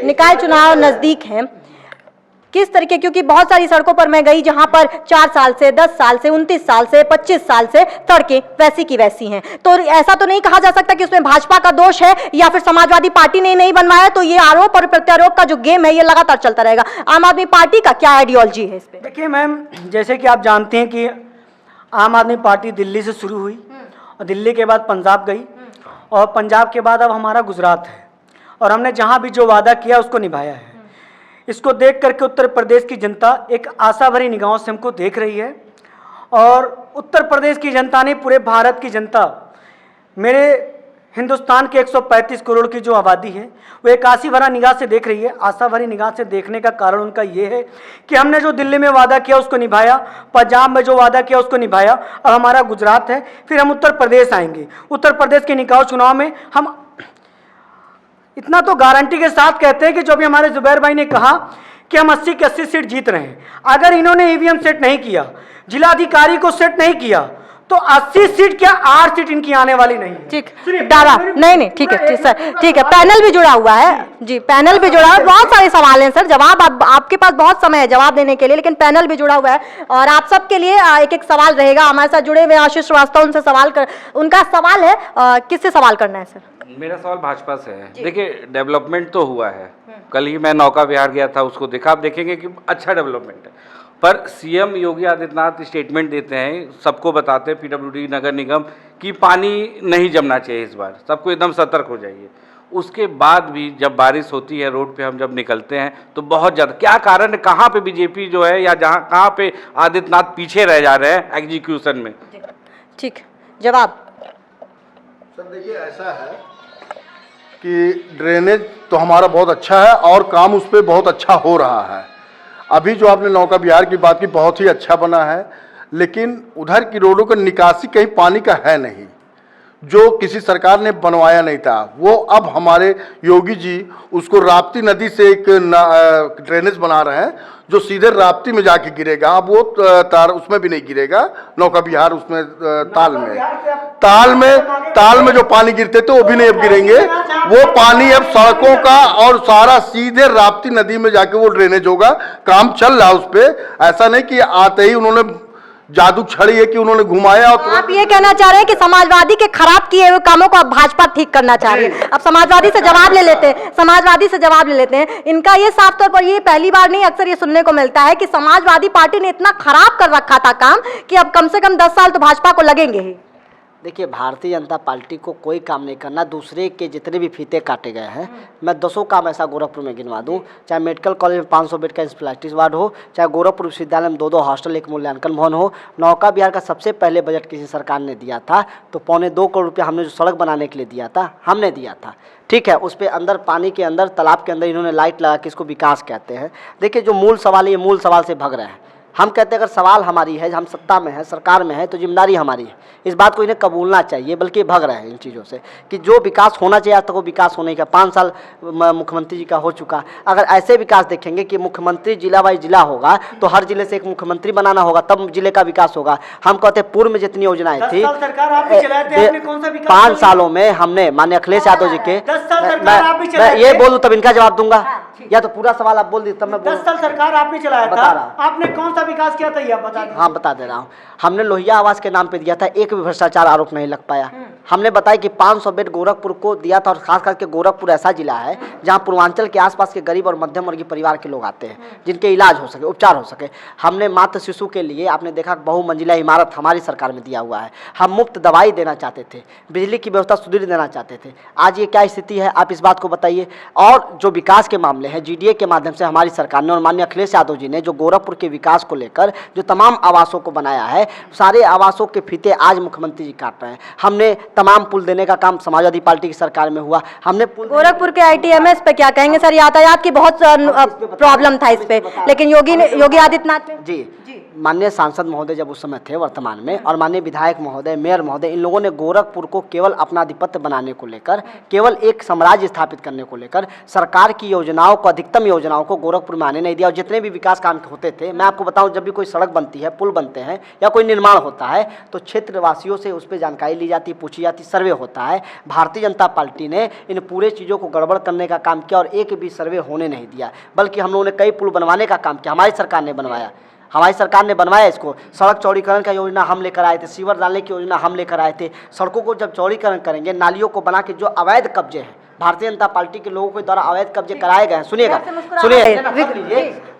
निकाय चुनाव नजदीक हैं, किस तरीके, क्योंकि बहुत सारी सड़कों पर मैं गई जहां पर 4 साल से, 10 साल से, 29 साल से, 25 साल से सड़कें वैसी की वैसी हैं। तो ऐसा तो नहीं कहा जा सकता कि उसमें भाजपा का दोष है या फिर समाजवादी पार्टी ने नहीं बनवाया। तो ये आरोप और प्रत्यारोप का जो गेम है ये लगातार चलता रहेगा। आम आदमी पार्टी का क्या आइडियोलॉजी है इस पे? देखिए मैम, जैसे कि आप जानते हैं कि आम आदमी पार्टी दिल्ली से शुरू हुई और दिल्ली के बाद पंजाब गई और पंजाब के बाद अब हमारा गुजरात है, और हमने जहां भी जो वादा किया उसको निभाया है। इसको देख करके उत्तर प्रदेश की जनता एक आशा भरी निगाहों से हमको देख रही है, और उत्तर प्रदेश की जनता ने, पूरे भारत की जनता, मेरे हिंदुस्तान के 135 करोड़ की जो आबादी है वो एक आशा भरा निगाह से देख रही है। आशा भरी निगाह से देखने का कारण उनका ये है कि हमने जो दिल्ली में वादा किया उसको निभाया, पंजाब में जो वादा किया उसको निभाया, अब हमारा गुजरात है, फिर हम उत्तर प्रदेश आएंगे। उत्तर प्रदेश के निकाय चुनाव में हम इतना तो गारंटी के साथ कहते हैं कि जो भी हमारे जुबैर भाई ने कहा कि हम 80 की 80 सीट जीत रहे हैं, अगर इन्होंने ईवीएम सेट नहीं किया, जिलाधिकारी को सेट नहीं किया, तो 80 सीट क्या 8 सीट इनकी आने वाली नहीं है। ठीक, दादा नहीं, ठीक है सर, ठीक है। पैनल भी जुड़ा हुआ है जी, पैनल भी जुड़ा है, बहुत सारे सवाल हैं सर, जवाब आपके पास बहुत समय है जवाब देने के लिए, लेकिन पैनल भी जुड़ा हुआ है और आप सबके लिए एक एक सवाल रहेगा। हमारे साथ जुड़े हुए आशीष श्रीवास्तव, उनसे उनका सवाल है, किससे सवाल करना है सर? मेरा सवाल भाजपा से है। देखिए, डेवलपमेंट तो हुआ है, कल ही मैं नौका विहार गया था, उसको देखा, आप देखेंगे कि अच्छा डेवलपमेंट है, पर सीएम योगी आदित्यनाथ स्टेटमेंट देते हैं, सबको बताते हैं, पीडब्ल्यूडी, नगर निगम, कि पानी नहीं जमना चाहिए इस बार, सबको एकदम सतर्क हो जाइए। उसके बाद भी जब बारिश होती है, रोड पे हम जब निकलते हैं तो बहुत ज़्यादा, क्या कारण है, कहाँ पे बीजेपी जो है या जहाँ कहाँ पे आदित्यनाथ पीछे रह जा रहे हैं एग्जीक्यूशन में? ठीक, जवाब सर देखिए, ऐसा है कि ड्रेनेज तो हमारा बहुत अच्छा है और काम उस पर बहुत अच्छा हो रहा है। अभी जो आपने नौका विहार की बात की, बहुत ही अच्छा बना है, लेकिन उधर की रोडों का निकासी कहीं पानी का है नहीं, जो किसी सरकार ने बनवाया नहीं था। वो अब हमारे योगी जी उसको राप्ती नदी से एक ड्रेनेज बना रहे हैं जो सीधे राप्ती में जाके गिरेगा। अब वो तार उसमें भी नहीं गिरेगा, नौका विहार उसमें ताल में जो पानी गिरते थे वो भी नहीं अब गिरेंगे। वो पानी अब सड़कों का और सारा सीधे राप्ती नदी में जाके वो ड्रेनेज होगा। काम चल रहा है उस पर, ऐसा नहीं कि आते ही उन्होंने जादू छड़ी है कि उन्होंने घुमाया। और आप ये कहना चाह रहे हैं कि समाजवादी के खराब किए हुए कामों को अब भाजपा ठीक करना चाह रही है। अब समाजवादी से जवाब ले लेते हैं, इनका ये साफ तौर पर, ये पहली बार नहीं, अक्सर ये सुनने को मिलता है कि समाजवादी पार्टी ने इतना खराब कर रखा था काम कि अब कम से कम 10 साल तो भाजपा को लगेंगे ही। देखिए, भारतीय जनता पार्टी को कोई काम नहीं करना, दूसरे के जितने भी फीते काटे गए हैं, मैं 10 काम ऐसा गोरखपुर में गिनवा दूं, चाहे मेडिकल कॉलेज में 500 बेड का इंस्पेक्टिस वार्ड हो, चाहे गोरखपुर विश्वविद्यालय में 2 हॉस्टल, 1 मूल्यांकन भवन हो। नौका विहार का सबसे पहले बजट किसी सरकार ने दिया था तो 2.25 करोड़ रुपया हमने जो सड़क बनाने के लिए दिया था, हमने दिया था। ठीक है, उस पर अंदर पानी के अंदर, तालाब के अंदर इन्होंने लाइट लगा के इसको विकास कहते हैं। देखिए, जो मूल सवाल है, ये मूल सवाल से भग रहे हैं। हम कहते हैं अगर सवाल हमारी है, हम सत्ता में है, सरकार में है, तो जिम्मेदारी हमारी है। इस बात को इन्हें कबूलना चाहिए, बल्कि भग रहे हैं इन चीज़ों से कि जो विकास होना चाहिए आज तक वो विकास होने का 5 साल मुख्यमंत्री जी का हो चुका। अगर ऐसे विकास देखेंगे कि मुख्यमंत्री जिला वाइज जिला होगा तो हर जिले से एक मुख्यमंत्री बनाना होगा, तब जिले का विकास होगा। हम कहते हैं पूर्व में जितनी योजनाएं थी 5 सालों में हमने माननीय अखिलेश यादव जी के, मैं ये बोलूं तब इनका जवाब दूंगा, या तो पूरा सवाल आप बोल दी तब मैं 10 साल सरकार आपने चलाया था, आपने कौन सा विकास किया था ये आप बता दीजिए। हाँ बता दे रहा हूँ। हमने लोहिया आवास के नाम पे दिया था, एक भी भ्रष्टाचार आरोप नहीं लग पाया। हमने बताया कि 500 बेड गोरखपुर को दिया था, और खास करके गोरखपुर ऐसा जिला है जहाँ पूर्वांचल के आसपास के गरीब और मध्यम वर्गीय परिवार के लोग आते हैं, जिनके इलाज हो सके, उपचार हो सके। हमने मातृ शिशु के लिए आपने देखा बहुमंजिला इमारत हमारी सरकार में दिया हुआ है। हम मुफ्त दवाई देना चाहते थे, बिजली की व्यवस्था सुदृढ़ देना चाहते थे। आज ये क्या स्थिति है, आप इस बात को बताइए। और जो विकास के मामले हैं, GDA के माध्यम से हमारी सरकार ने और माननीय अखिलेश यादव जी ने जो गोरखपुर के विकास को लेकर जो तमाम आवासों को बनाया है, सारे आवासों के फीते आज मुख्यमंत्री जी काट रहे हैं। हमने तमाम पुल देने का काम समाजवादी पार्टी की सरकार में हुआ। हमने गोरखपुर के ITMS पे क्या कहेंगे सर? यातायात की बहुत प्रॉब्लम था इस पे, लेकिन योगी आदित्यनाथ ने जी माननीय सांसद महोदय जब उस समय थे वर्तमान में, और माननीय विधायक महोदय, मेयर महोदय, इन लोगों ने गोरखपुर को केवल अपना आधिपत्य बनाने को लेकर, केवल एक साम्राज्य स्थापित करने को लेकर सरकार की योजनाओं को, अधिकतम योजनाओं को गोरखपुर में आने नहीं दिया। और जितने भी विकास काम होते थे, मैं आपको बताऊं, जब भी कोई सड़क बनती है, पुल बनते हैं या कोई निर्माण होता है तो क्षेत्रवासियों से उस पर जानकारी ली जाती, पूछी जाती, सर्वे होता है। भारतीय जनता पार्टी ने इन पूरे चीज़ों को गड़बड़ करने का काम किया और एक भी सर्वे होने नहीं दिया, बल्कि हम लोगों ने कई पुल बनवाने का काम किया। हमारी सरकार ने बनवाया, हमारी सरकार ने बनवाया इसको। सड़क चौड़ीकरण का योजना हम लेकर आए थे, सीवर डालने की योजना हम लेकर आए थे। सड़कों को जब चौड़ीकरण करेंगे, नालियों को बना के जो अवैध कब्जे हैं, भारतीय जनता पार्टी के लोगों के द्वारा अवैध कब्जे कराए गए हैं, सुनिएगा,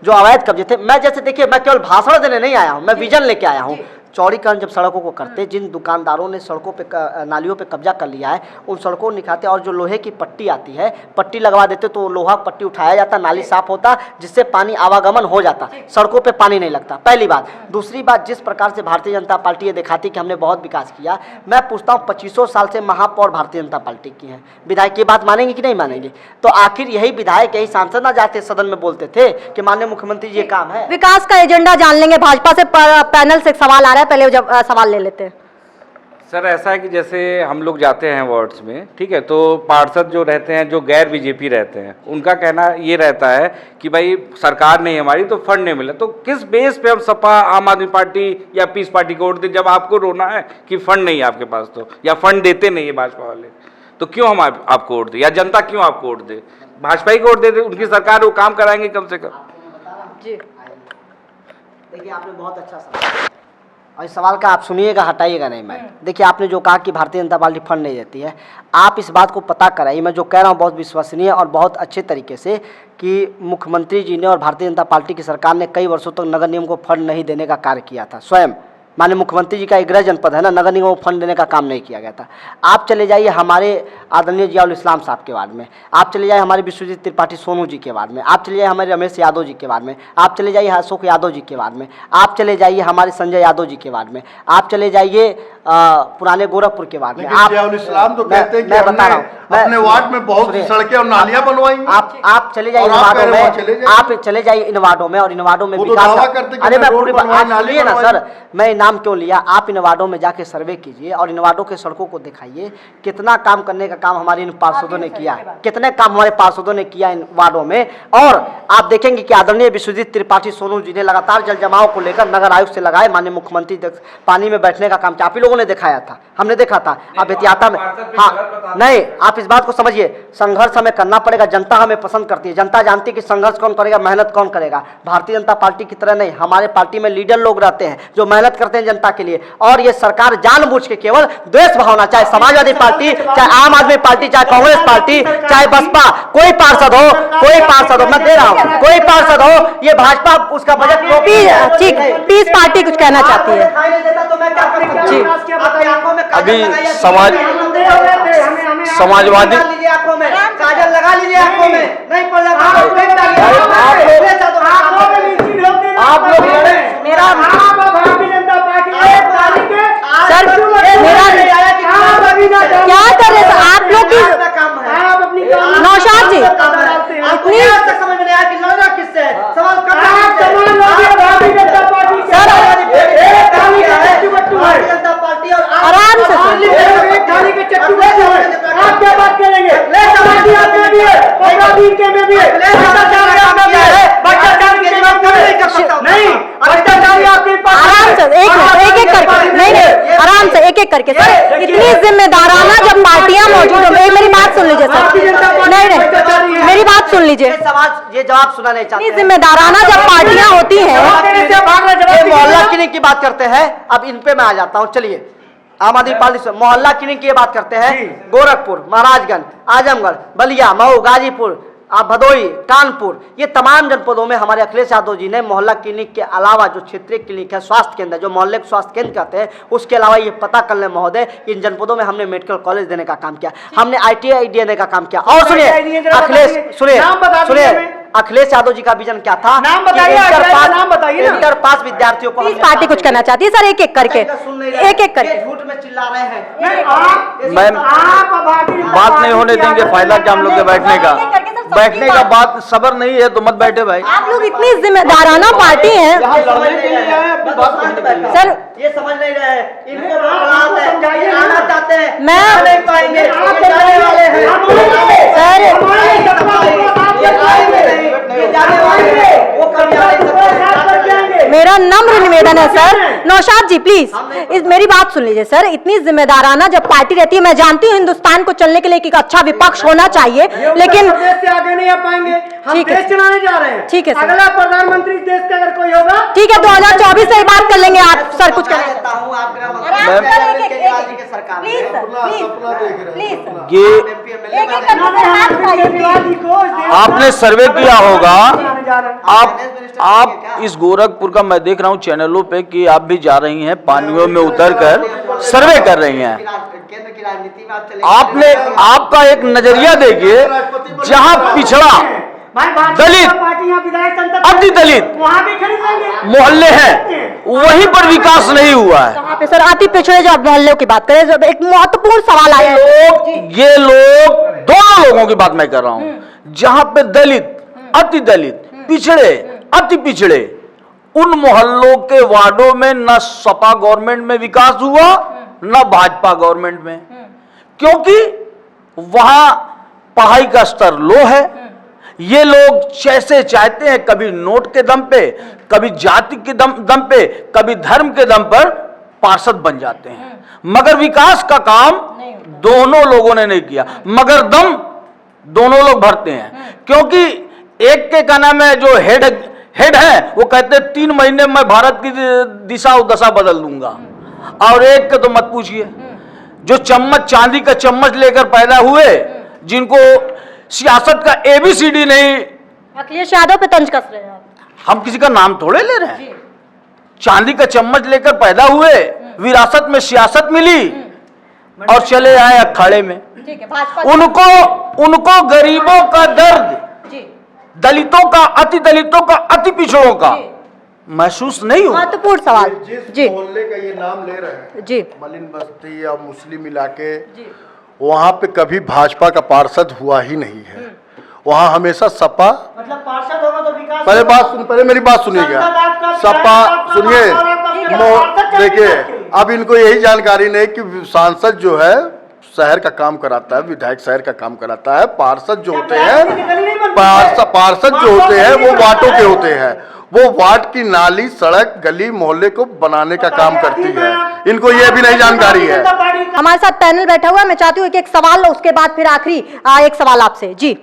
जो अवैध कब्जे थे, मैं जैसे देखिए, मैं केवल भाषण देने नहीं आया हूँ, मैं विजन लेके आया हूँ। चौड़ीकरण जब सड़कों को करते, जिन दुकानदारों ने सड़कों पे नालियों पे कब्जा कर लिया है, उन सड़कों को निकालते, और जो लोहे की पट्टी आती है, पट्टी लगवा देते तो लोहा पट्टी उठाया जाता, नाली साफ होता, जिससे पानी आवागमन हो जाता, सड़कों पे पानी नहीं लगता। पहली बात। दूसरी बात, जिस प्रकार से भारतीय जनता पार्टी ये दिखाती कि हमने बहुत विकास किया, मैं पूछता हूँ 2500 साल से महापौर भारतीय जनता पार्टी की है, विधायक की बात मानेंगे कि नहीं मानेंगे? तो आखिर यही विधायक, यही सांसद ना जाते सदन में बोलते थे कि माननीय मुख्यमंत्री जी ये काम है। विकास का एजेंडा जान लेंगे। भाजपा से पैनल से एक सवाल आ रहा है, पहले जब सवाल ले लेते हैं। सर ऐसा है कि जैसे हम लोग जाते हैं वार्ड्स में, ठीक है, तो पार्षद जो रहते हैं, जो गैर बीजेपी रहते हैं, उनका कहना ये रहता है कि भाई सरकार नहीं हमारी तो फंड नहीं मिला। तो किस बेस पे हम सपा, आम आदमी पार्टी या पीस पार्टी को वोट दे, जब आपको रोना है कि फंड नहीं है आपके पास, तो या फंड देते नहीं है भाजपा वाले, तो क्यों हम आपको वोट दे, या जनता क्यों आपको वोट दे? भाजपा ही को वोट दे, उनकी सरकार वो काम कराएंगे कम से कम। जी देखिए, आपने बहुत अच्छा सवाल, और इस सवाल का आप सुनिएगा, हटाइएगा नहीं। मैं देखिए, आपने जो कहा कि भारतीय जनता पार्टी फंड नहीं देती है, आप इस बात को पता कराइए। मैं जो कह रहा हूँ बहुत विश्वसनीय और बहुत अच्छे तरीके से, कि मुख्यमंत्री जी ने और भारतीय जनता पार्टी की सरकार ने कई वर्षों तक नगर निगम को फंड नहीं देने का कार्य किया था। स्वयं माननीय मुख्यमंत्री जी का एक गृह जनपद है ना, नगर निगम को फंड देने का काम नहीं किया गया था। आप चले जाइए हमारे आदरणीय जियाउल इस्लाम साहब के वार्ड में, आप चले जाइए हमारे विश्वजीत त्रिपाठी सोनू जी के वार्ड में, आप चले जाइए हमारे रमेश यादव जी के वार्ड में, आप चले जाइए अशोक यादव जी के वार्ड में, आप चले जाइए हमारे संजय यादव जी के वार्ड में, आप चले जाइए पुराने गोरखपुर के वार्ड में। आप इस्लाम तो कहते हैं कि मैं बता रहा हूँ, अपने वार्ड में बहुत सी सड़कें और नालियां बनवाई। आप चले जाइए इन वार्डों में, आप चले जाइए इन वार्डों में, और इन वार्डों में विकास। अरे मैं पूरी बात सुनिए ना सर, मैं नाम क्यों लिया? आप इन वार्डों में जाके सर्वे कीजिए और इन वार्डों के सड़कों को दिखाइए, कितना काम करने का काम हमारे इन पार्षदों ने किया, कितने काम हमारे पार्षदों ने किया इन वार्डों में। और आप देखेंगे कि आदरणीय विश्वजीत त्रिपाठी सोनू जी ने लगातार जल जमाव को लेकर नगर आयुक्त से लगाए, माननीय मुख्यमंत्री पानी में बैठने का काम आप ही लोगों ने दिखाया था, हमने देखा था। अब एहतियाता में, हाँ नहीं, आप इस बात को समझिए, संघर्ष हमें करना पड़ेगा। जनता हमें पसंद करती है, जनता जानती है कि संघर्ष कौन करेगा, मेहनत कौन करेगा। भारतीय जनता पार्टी की तरह नहीं, हमारे पार्टी में लीडर लोग रहते हैं जो मेहनत करते हैं जनता के लिए। और ये सरकार जानबूझ के केवल द्वेष भावना, चाहे समाजवादी पार्टी, चाहे आम आदमी पार्टी, चाहे कांग्रेस पार्टी, चाहे बसपा, कोई पार्षद हो, मैं दे रहा हूँ, कोई पार्षद हो, ये भाजपा उसका बजट ठीक, पीस पार्टी कुछ कहना चाहती है। अभी समाजवादी काजल लगा लीजिए आंखों में, नहीं पड़ आप लोग मेरा सर, क्या कर रहे थे आप लोग? नौशाद जी, इतनी समझ में नहीं आया कि लौटा किससे है, सवाल एक एक करके, नहीं आराम से एक एक करके सर। इतनी जिम्मेदाराना जब पार्टियां मौजूद हो, मेरी बात सुन लीजिए सर, नहीं मेरी बात सुन लीजिए। ये जवाब सुना नहीं चाहते। इतनी जिम्मेदाराना जब पार्टियां होती हैं, मोहल्ला क्लिनिक की बात करते हैं, अब इन पे मैं आ जाता हूँ। चलिए, आम आदमी पार्टी से मोहल्ला क्लिनिक की बात करते हैं। गोरखपुर, महाराजगंज, आजमगढ़, बलिया, मऊ, गाजीपुर, भदोई, कानपुर, ये तमाम जनपदों में हमारे अखिलेश यादव जी ने मोहल्ला क्लिनिक के अलावा जो क्षेत्रीय क्लिनिक है, स्वास्थ्य केंद्र, जो मोहल्ले को स्वास्थ्य केंद्र कहते हैं, उसके अलावा ये पता कर लें महोदय, इन जनपदों में हमने मेडिकल कॉलेज देने का काम किया, हमने ITI देने का काम किया। और सुनिए अखिलेश, सुनिए अखिलेश यादव जी का विजन क्या था? नाम बताइए, नाम बताइए ना। इंटर पास विद्यार्थियों को पार्टी कुछ करना चाहती है सर, एक एक करके, एक एक करके। झूठ में चिल्ला रहे हैं। मैम, बात नहीं होने देंगे, फायदा क्या हम लोग के बैठने का? बैठने का बात सबर नहीं है तो मत बैठे भाई। आप लोग इतनी जिम्मेदाराना पार्टी हैं सर, ये समझ नहीं रहे हैं, इनको आना चाहते हैं, मैं नहीं पाएंगे, जाने वाले हैं सर, वो कभी आ नहीं सकते। मेरा नम्र निवेदन है सर, नौशाद जी प्लीज मेरी बात सुन लीजिए सर। इतनी जिम्मेदाराना जब पार्टी रहती है, मैं जानती हूँ हिंदुस्तान को चलने के लिए एक अच्छा विपक्ष होना चाहिए, लेकिन देश से आगे नहीं आ पाएंगे, हम देश चलाने जा रहे हैं। ठीक है सर। अगला प्रधानमंत्री देश का अगर कोई होगा, ठीक है 2024 से ही बात कर लेंगे। आप सर कुछ करें, आपने सर्वे किया होगा, आप इस गोरखपुर का मैं देख रहा हूँ चैनलों पे कि आप भी जा रही हैं, पानियों में उतरकर सर्वे कर रही हैं। आपने आपका एक नजरिया देखिए, जहां पिछड़ा दलित, अति दलित वहाँ भी खरीद लेंगे, मोहल्ले हैं, वहीं पर विकास नहीं हुआ है। वहाँ पे सर अति पिछड़े जो आप मोहल्लों की बात करें, जब एक महत्वपूर्ण सवाल आया है। ये लोग, दोनों लोगों की बात मैं कर रहा हूं, जहां पे दलित, अति दलित, पिछड़े, अति पिछड़े, उन मोहल्लों के वार्डों में न सपा गवर्नमेंट में विकास हुआ, न भाजपा गवर्नमेंट में, क्योंकि वहां पढ़ाई का स्तर लो है। ये लोग जैसे चाहते हैं, कभी नोट के दम पे, कभी जाति के दम पे, कभी धर्म के दम पर पार्षद बन जाते हैं, मगर विकास का काम दोनों लोगों ने नहीं किया। मगर दम दोनों लोग भरते हैं, क्योंकि एक के का नाम है जो हेड है, वो कहते हैं 3 महीने में मैं भारत की दिशा और दशा बदल दूंगा, और एक के तो मत पूछिए, जो चम्मच, चांदी का चम्मच लेकर पैदा हुए, जिनको सियासत का ABCD नहीं। अखिलेश यादव पे तंज कस रहे हैं आप। हम किसी का नाम थोड़े ले रहे हैं, चांदी का चम्मच लेकर पैदा हुए, विरासत में सियासत मिली और चले आए अखाड़े में। ठीक है, भाजपा उनको गरीबों का दर्द, दलितों का, अति दलितों का, अति पिछड़ों का महसूस नहीं हुआ। महत्वपूर्ण सवाल जी, मोहल्ले का ये नाम ले रहे हैं जी, मलिन बस्ती या मुस्लिम इलाके, वहाँ पे कभी भाजपा का पार्षद हुआ ही नहीं है। वहाँ हमेशा सपा, मतलब पार्षद होगा तो विकास। पहले मेरी बात सुनिएगा, सपा सुनिए, देखिए अब इनको यही जानकारी नहीं कि सांसद जो है शहर का काम कराता है, विधायक शहर का काम कराता है, पार्षद जो होते हैं, पार्षद जो होते हैं वो वार्डों के होते हैं, वो वार्ड की नाली, सड़क, गली, मोहल्ले को बनाने का काम करती है। इनको ये भी नहीं जानकारी है। हमारे साथ पैनल बैठा हुआ है, मैं चाहती हूँ एक सवाल, उसके बाद फिर आखिरी एक सवाल आपसे जी।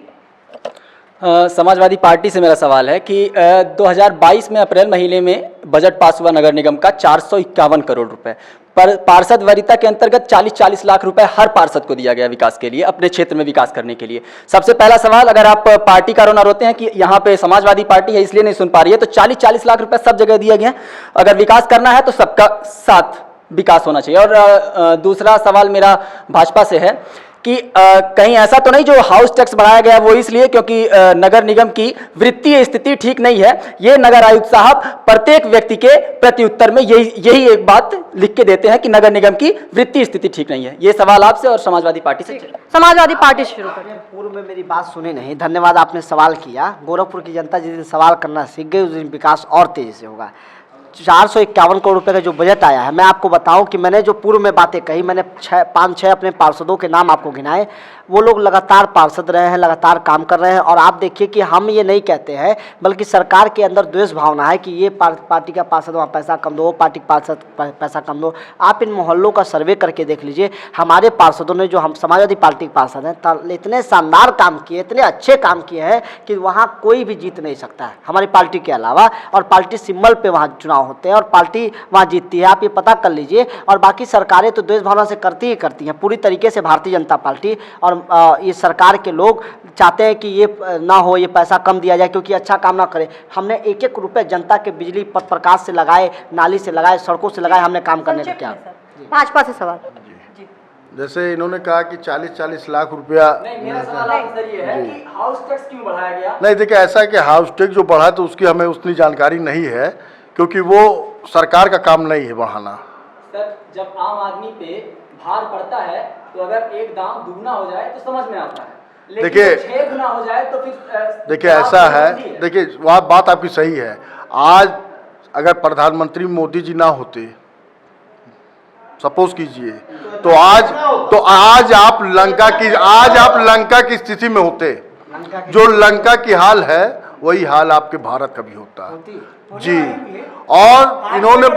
समाजवादी पार्टी से मेरा सवाल है कि 2022 में अप्रैल महीने में बजट पास हुआ नगर निगम का 451 करोड़ रुपए, पर पार्षद वरीयता के अंतर्गत 40-40 लाख रुपए हर पार्षद को दिया गया विकास के लिए, अपने क्षेत्र में विकास करने के लिए। सबसे पहला सवाल, अगर आप पार्टी का रोना रोते हैं कि यहाँ पे समाजवादी पार्टी है इसलिए नहीं सुन पा रही है, तो 40-40 लाख रुपए सब जगह दिए गए। अगर विकास करना है तो सबका साथ विकास होना चाहिए। और दूसरा सवाल मेरा भाजपा से है कि कहीं ऐसा तो नहीं जो हाउस टैक्स बढ़ाया गया वो इसलिए क्योंकि नगर निगम की वित्तीय स्थिति ठीक नहीं है। ये नगर आयुक्त साहब प्रत्येक व्यक्ति के प्रत्युत्तर में यही एक बात लिख के देते हैं कि नगर निगम की वित्तीय स्थिति ठीक नहीं है। ये सवाल आपसे और समाजवादी पार्टी से। समाजवादी पार्टी से शुरू करें। पूर्व में मेरी बात सुनी नहीं, धन्यवाद आपने सवाल किया। गोरखपुर की जनता जिस दिन सवाल करना सीख गई उस दिन विकास और तेजी से होगा। 451 करोड़ रुपए का जो बजट आया है, मैं आपको बताऊं कि मैंने जो पूर्व में बातें कही, मैंने 5-6 अपने पार्षदों के नाम आपको गिनाए, वो लोग लगातार पार्षद रहे हैं, लगातार काम कर रहे हैं। और आप देखिए कि हम ये नहीं कहते हैं, बल्कि सरकार के अंदर द्वेष भावना है कि ये पार्टी का पार्षद वहाँ पैसा कम दो, वो पार्टी का पार्षद पैसा कम दो। आप इन मोहल्लों का सर्वे करके देख लीजिए, हमारे पार्षदों ने, जो हम समाजवादी पार्टी के पार्षद हैं, इतने शानदार काम किए, इतने अच्छे काम किए हैं कि वहाँ कोई भी जीत नहीं सकता है हमारी पार्टी के अलावा। और पार्टी सिंबल पे वहाँ चुनाव होते हैं और पार्टी वहाँ जीतती है, आप ये पता कर लीजिए। और बाकी सरकारें तो द्वेष भावना से करती ही करती हैं पूरी तरीके से। भारतीय जनता पार्टी और ये सरकार के लोग चाहते हैं कि ये ना हो, ये पैसा कम दिया जाए, क्योंकि अच्छा काम ना करे। हमने 1-1 रुपये जनता के बिजली पथ प्रकाश से लगाए, नाली से लगाए, सड़कों से लगाए, हमने काम करने का क्या। भाजपा से सवाल। जैसे इन्होंने कहा कि 40-40 लाख रुपया, मेरा सवाल आपसे ये है कि हाउस टैक्स क्यों बढ़ाया गया? नहीं देखिए, ऐसा है कि हाउस टैक्स जो बढ़ा तो उसकी हमें उतनी जानकारी नहीं है, क्योंकि वो सरकार का काम नहीं है बढ़ाना। सर, जब आम आदमी पे भार पड़ता है तो अगर एक दाम दुगना हो जाए तो समझ में आता है, लेकिन देखिए 6 गुना हो जाए तो फिर देखिए ऐसा है, देखिए वह बात आपकी सही है। आज अगर प्रधानमंत्री मोदी जी ना होते, सपोज कीजिए, तो आज आप लंका की स्थिति में होते। जो लंका की हाल है वही हाल आपके भारत का भी होता जी। और उन्होंने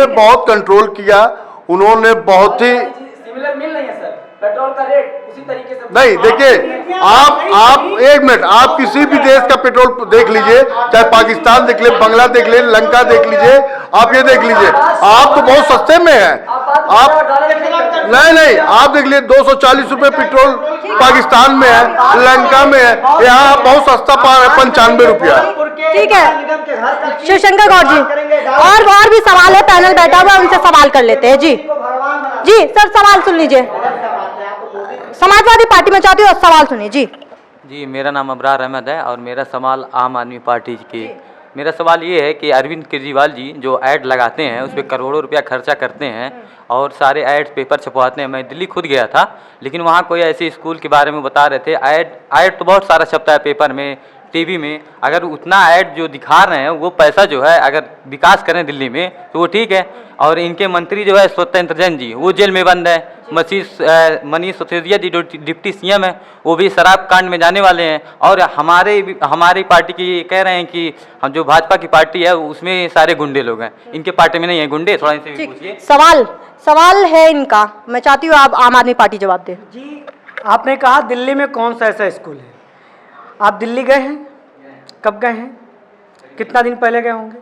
बहुत कंट्रोल किया, उन्होंने बहुत ही सिमिलर मिल नहीं है सर, पेट्रोल का रेट उसी तरीके से नहीं। देखिए आप एक मिनट, आप किसी भी देश का पेट्रोल देख लीजिए, चाहे पाकिस्तान देख ले, बांग्ला देख ले, लंका देख लीजिए, आप ये देख लीजिए, आप तो बहुत सस्ते में हैं। आप नहीं, आप देख लीजिए 240 रुपए पेट्रोल पाकिस्तान में है, लंका में है, यहाँ बहुत सस्ता पा रहे 95 रुपया। ठीक है शिवशंकर गौड़ जी, और भी सवाल है, पैनल बैठा हुआ, उनसे सवाल कर लेते हैं। जी सर, सवाल सुन लीजिए, समाजवादी पार्टी में चाहती हूँ, सवाल सुनिए जी। मेरा नाम अबरार अहमद है और मेरा सवाल आम आदमी पार्टी की। मेरा सवाल ये है कि अरविंद केजरीवाल जी जो ऐड लगाते हैं उस पर करोड़ों रुपया खर्चा करते हैं और सारे ऐड पेपर छपवाते हैं। मैं दिल्ली खुद गया था, लेकिन वहाँ कोई ऐसे स्कूल के बारे में बता रहे थे, ऐड तो बहुत सारा छपता है पेपर में, टीवी में। अगर उतना ऐड जो दिखा रहे हैं वो पैसा जो है अगर विकास करें दिल्ली में तो वो ठीक है। और इनके मंत्री जो है स्वतंत्र जैन जी, वो जेल में बंद है। मनीष सिसोदिया जी जो डिप्टी सीएम है वो भी शराब कांड में जाने वाले हैं। और हमारी पार्टी की कह रहे हैं कि हम जो भाजपा की पार्टी है उसमें सारे गुंडे लोग हैं, इनके पार्टी में नहीं है गुंडे। थोड़ा इनसे भी पूछिए। सवाल है इनका, मैं चाहती हूँ आप आम आदमी पार्टी जवाब दे। जी, आपने कहा दिल्ली में कौन सा ऐसा स्कूल है? आप दिल्ली गए हैं? कब गए हैं? कितना दिन पहले गए होंगे?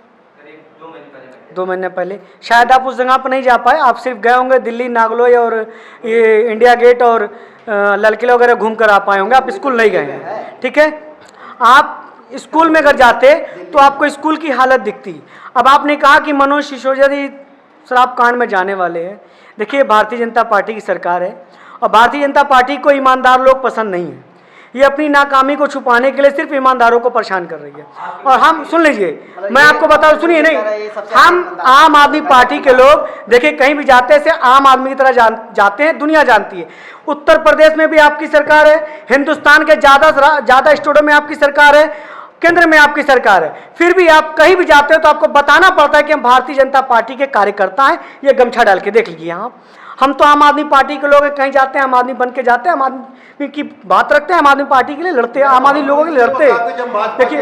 2 महीने पहले। शायद आप उस जगह पर नहीं जा पाए, आप सिर्फ गए होंगे दिल्ली नागलोई और ये इंडिया गेट और लाल किला वगैरह घूम कर आ पाए होंगे, आप स्कूल नहीं गए हैं। ठीक है, आप स्कूल में अगर जाते तो आपको स्कूल की हालत दिखती। अब आपने कहा कि मनोज सिसोदिया जी शराब कांड में जाने वाले हैं। देखिए, भारतीय जनता पार्टी की सरकार है और भारतीय जनता पार्टी को ईमानदार लोग पसंद नहीं है। ये अपनी नाकामी को छुपाने के लिए सिर्फ ईमानदारों को परेशान कर रही है। और हम, सुन लीजिए, मैं आपको बताऊं, सुनिए, नहीं, हम आम आदमी पार्टी के लोग देखिए कहीं भी जाते से आम आदमी की तरह जाते हैं, दुनिया जानती है। उत्तर प्रदेश में भी आपकी सरकार है, हिंदुस्तान के ज़्यादा स्टेटों में आपकी सरकार है, केंद्र में आपकी सरकार है, फिर भी आप कहीं भी जाते हो तो आपको बताना पड़ता है कि हम भारतीय जनता पार्टी के कार्यकर्ता हैं। ये गमछा डाल के देख लीजिए आप, हम तो आम आदमी पार्टी के लोग कहीं जाते हैं आम आदमी बन के जाते हैं, आम आदमी की बात रखते हैं, आम आदमी पार्टी के लिए लड़ते हैं, आम आदमी लोगों के लिए लड़ते हैं। देखिए,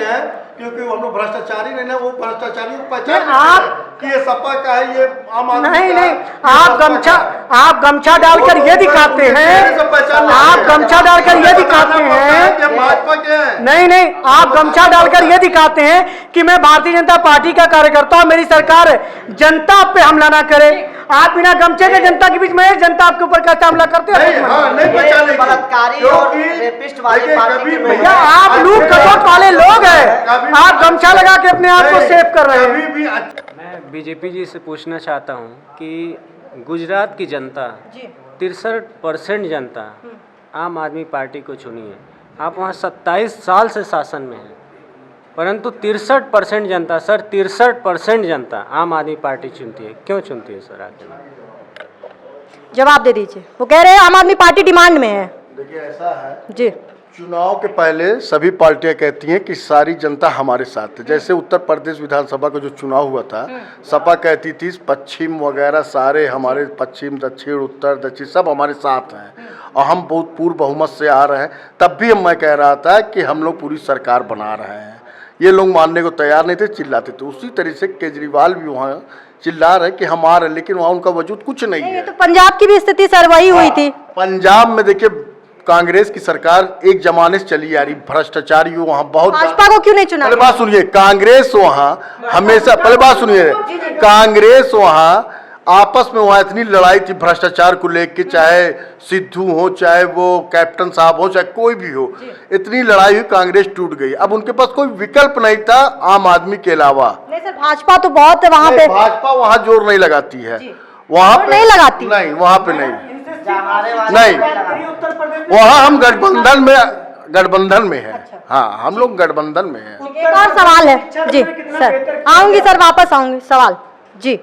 क्योंकि हम लोग भ्रष्टाचारी नहीं ना, वो भ्रष्टाचारी को पहचान आप कि ये सपा का है, ये आम आदमी नहीं, आप गमछा डालकर ये दिखाते हैं, आप गमछा डालकर ये दिखाते हैं, भाजपा के हैं। नहीं, आप गमछा डालकर ये दिखाते हैं कि मैं भारतीय जनता पार्टी का कार्यकर्ता हूं, मेरी सरकार है, जनता पे हमला ना करे। आप बिना गमछे के जनता के बीच में जनता आपके ऊपर कैसे हमला करते हैं? बलात्कारी और रेपिस्ट वाले पार्टी के भैया, आप लूट कटोट वाले लोग हैं, आप गमछा लगा के अपने आप को सेव कर रहे हैं। मैं बीजेपी जी से पूछना चाहता हूं कि गुजरात की जनता 63% जनता आम आदमी पार्टी को चुनी है। आप वहां 27 साल से शासन में हैं, परंतु 63% जनता, सर 63% जनता आम आदमी पार्टी चुनती है। क्यों चुनती है सर राज्य में? जवाब दे दीजिए। वो कह रहे हैं आम आदमी पार्टी डिमांड में है। देखिए, ऐसा है जी, चुनाव के पहले सभी पार्टियां कहती हैं कि सारी जनता हमारे साथ है। जैसे उत्तर प्रदेश विधानसभा का जो चुनाव हुआ था, सपा कहती थी पश्चिम वगैरह सारे हमारे, पश्चिम दक्षिण उत्तर दक्षिण सब हमारे साथ हैं और हम बहुत पूर्ण बहुमत से आ रहे हैं। तब भी मैं कह रहा था कि हम लोग पूरी सरकार बना रहे हैं। ये लोग मानने को तैयार नहीं थे, चिल्लाते थे। उसी तरह से केजरीवाल भी वहाँ चिल्ला रहे कि हम आ रहे हैं, लेकिन वहाँ उनका वजूद कुछ नहीं है। तो पंजाब की भी स्थिति सर वही हुई थी। पंजाब में देखिए कांग्रेस की सरकार एक जमाने से चली आ रही, भ्रष्टाचारी वहाँ बहुत। भाजपा को क्यों नहीं चुना? पहले बात सुनिए, कांग्रेस वहाँ हमेशा, पहले बात सुनिए, कांग्रेस वहाँ आपस में वहाँ इतनी लड़ाई थी भ्रष्टाचार को लेकर, चाहे सिद्धू हो, चाहे वो कैप्टन साहब हो, चाहे कोई भी हो, इतनी लड़ाई हुई, कांग्रेस टूट गई। अब उनके पास कोई विकल्प नहीं था आम आदमी के अलावा। नहीं सर, भाजपा तो बहुत है वहाँ पे। भाजपा वहाँ जोर नहीं लगाती है, वहाँ पे नहीं लगाती, नहीं, वहाँ पे नहीं, वहाँ हम गठबंधन में है। हाँ, हम लोग गठबंधन में है। एक और सवाल है जी सर, आऊंगी सर, वापस आऊंगी। सवाल जी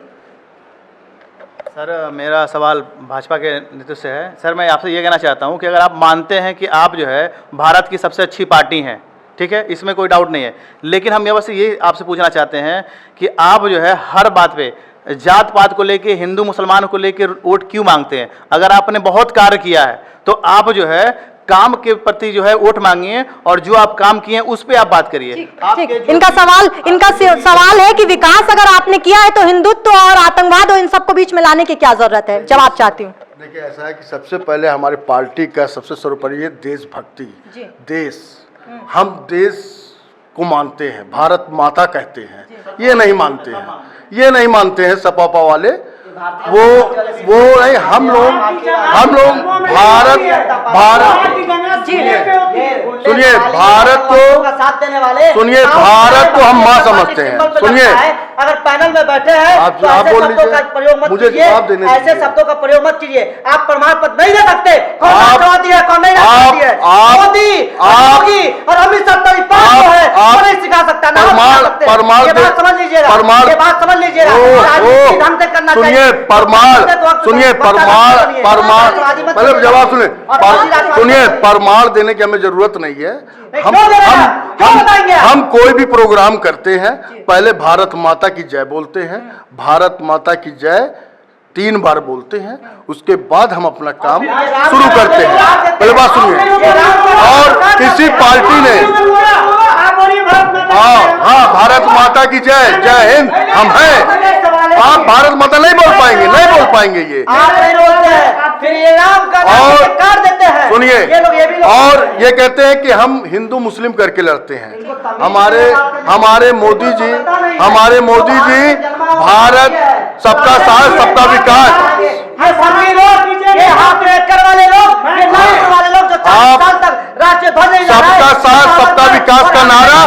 सर, मेरा सवाल भाजपा के नेतृत्व से है। सर, मैं आपसे ये कहना चाहता हूँ कि अगर आप मानते हैं कि आप जो है भारत की सबसे अच्छी पार्टी हैं, ठीक है, इसमें कोई डाउट नहीं है, लेकिन हम ये आपसे पूछना चाहते हैं कि आप जो है हर बात पे जात पात को लेके, हिंदू मुसलमान को लेके वोट क्यों मांगते हैं? अगर आपने बहुत कार्य किया है तो आप जो है काम के प्रति जो है वोट मांगिए और जो आप काम किए उस पे आप बात करिए। ठीक, इनका सवाल है कि विकास अगर आपने किया है तो हिंदुत्व और आतंकवाद और इन सबको बीच में लाने की क्या जरूरत है? जवाब चाहती हूँ। देखिए, ऐसा है कि सबसे पहले हमारी पार्टी का सबसे सर्वोपरि है देशभक्ति। देश, हम देश को मानते हैं, भारत माता कहते हैं, ये नहीं मानते हैं सपा वाले, वो नहीं, हम लोग भारत सुनिए, भारत को हम माँ समझते हैं। सुनिए, अगर पैनल में बैठे हैं आप तो ऐसे बोल शब्दों का प्रयोग मत मुझे कीजिए, जवाब देने ऐसे शब्दों का प्रयोग मत कीजिए। आप प्रमाण पत्र नहीं दे सकते, कौन राष्ट्रवादी है, कौन नहीं राष्ट्रवादी है। मोदी योगी और अमित शाह है, कौन नहीं सिखा सकता, ना सिखा सकते। ये बात समझ लीजिएगा, ये बात समझ लीजिएगा। राजनीति ढंग से करना चाहिए। पहले जवाब सुनिए, प्रमाण देने की हमें जरूरत नहीं है। हम कोई भी प्रोग्राम करते हैं, पहले भारत माता की जय बोलते हैं, भारत माता की जय 3 बार बोलते हैं, उसके बाद हम अपना काम शुरू करते हैं। पहले बात सुनिए, और किसी पार्टी ने हाँ, भारत माता की जय, जय हिंद, हम हैं। आप भारत माता नहीं बोल पाएंगे ये। आप नहीं बोलते हैं, फिर ये नाम का कर देते हैं। सुनिए, और ये कहते हैं कि हम हिंदू मुस्लिम करके लड़ते हैं। हमारे मोदी जी भारत सबका साथ सबका विकास। ये सभी लोग, ये हाथ ब्रेकर वाले लोग, ये नाम वाले लोग जो 40 साल तक राष्ट्रीय ध्वज नहीं लहराए, सबका साथ सबका विकास का नारा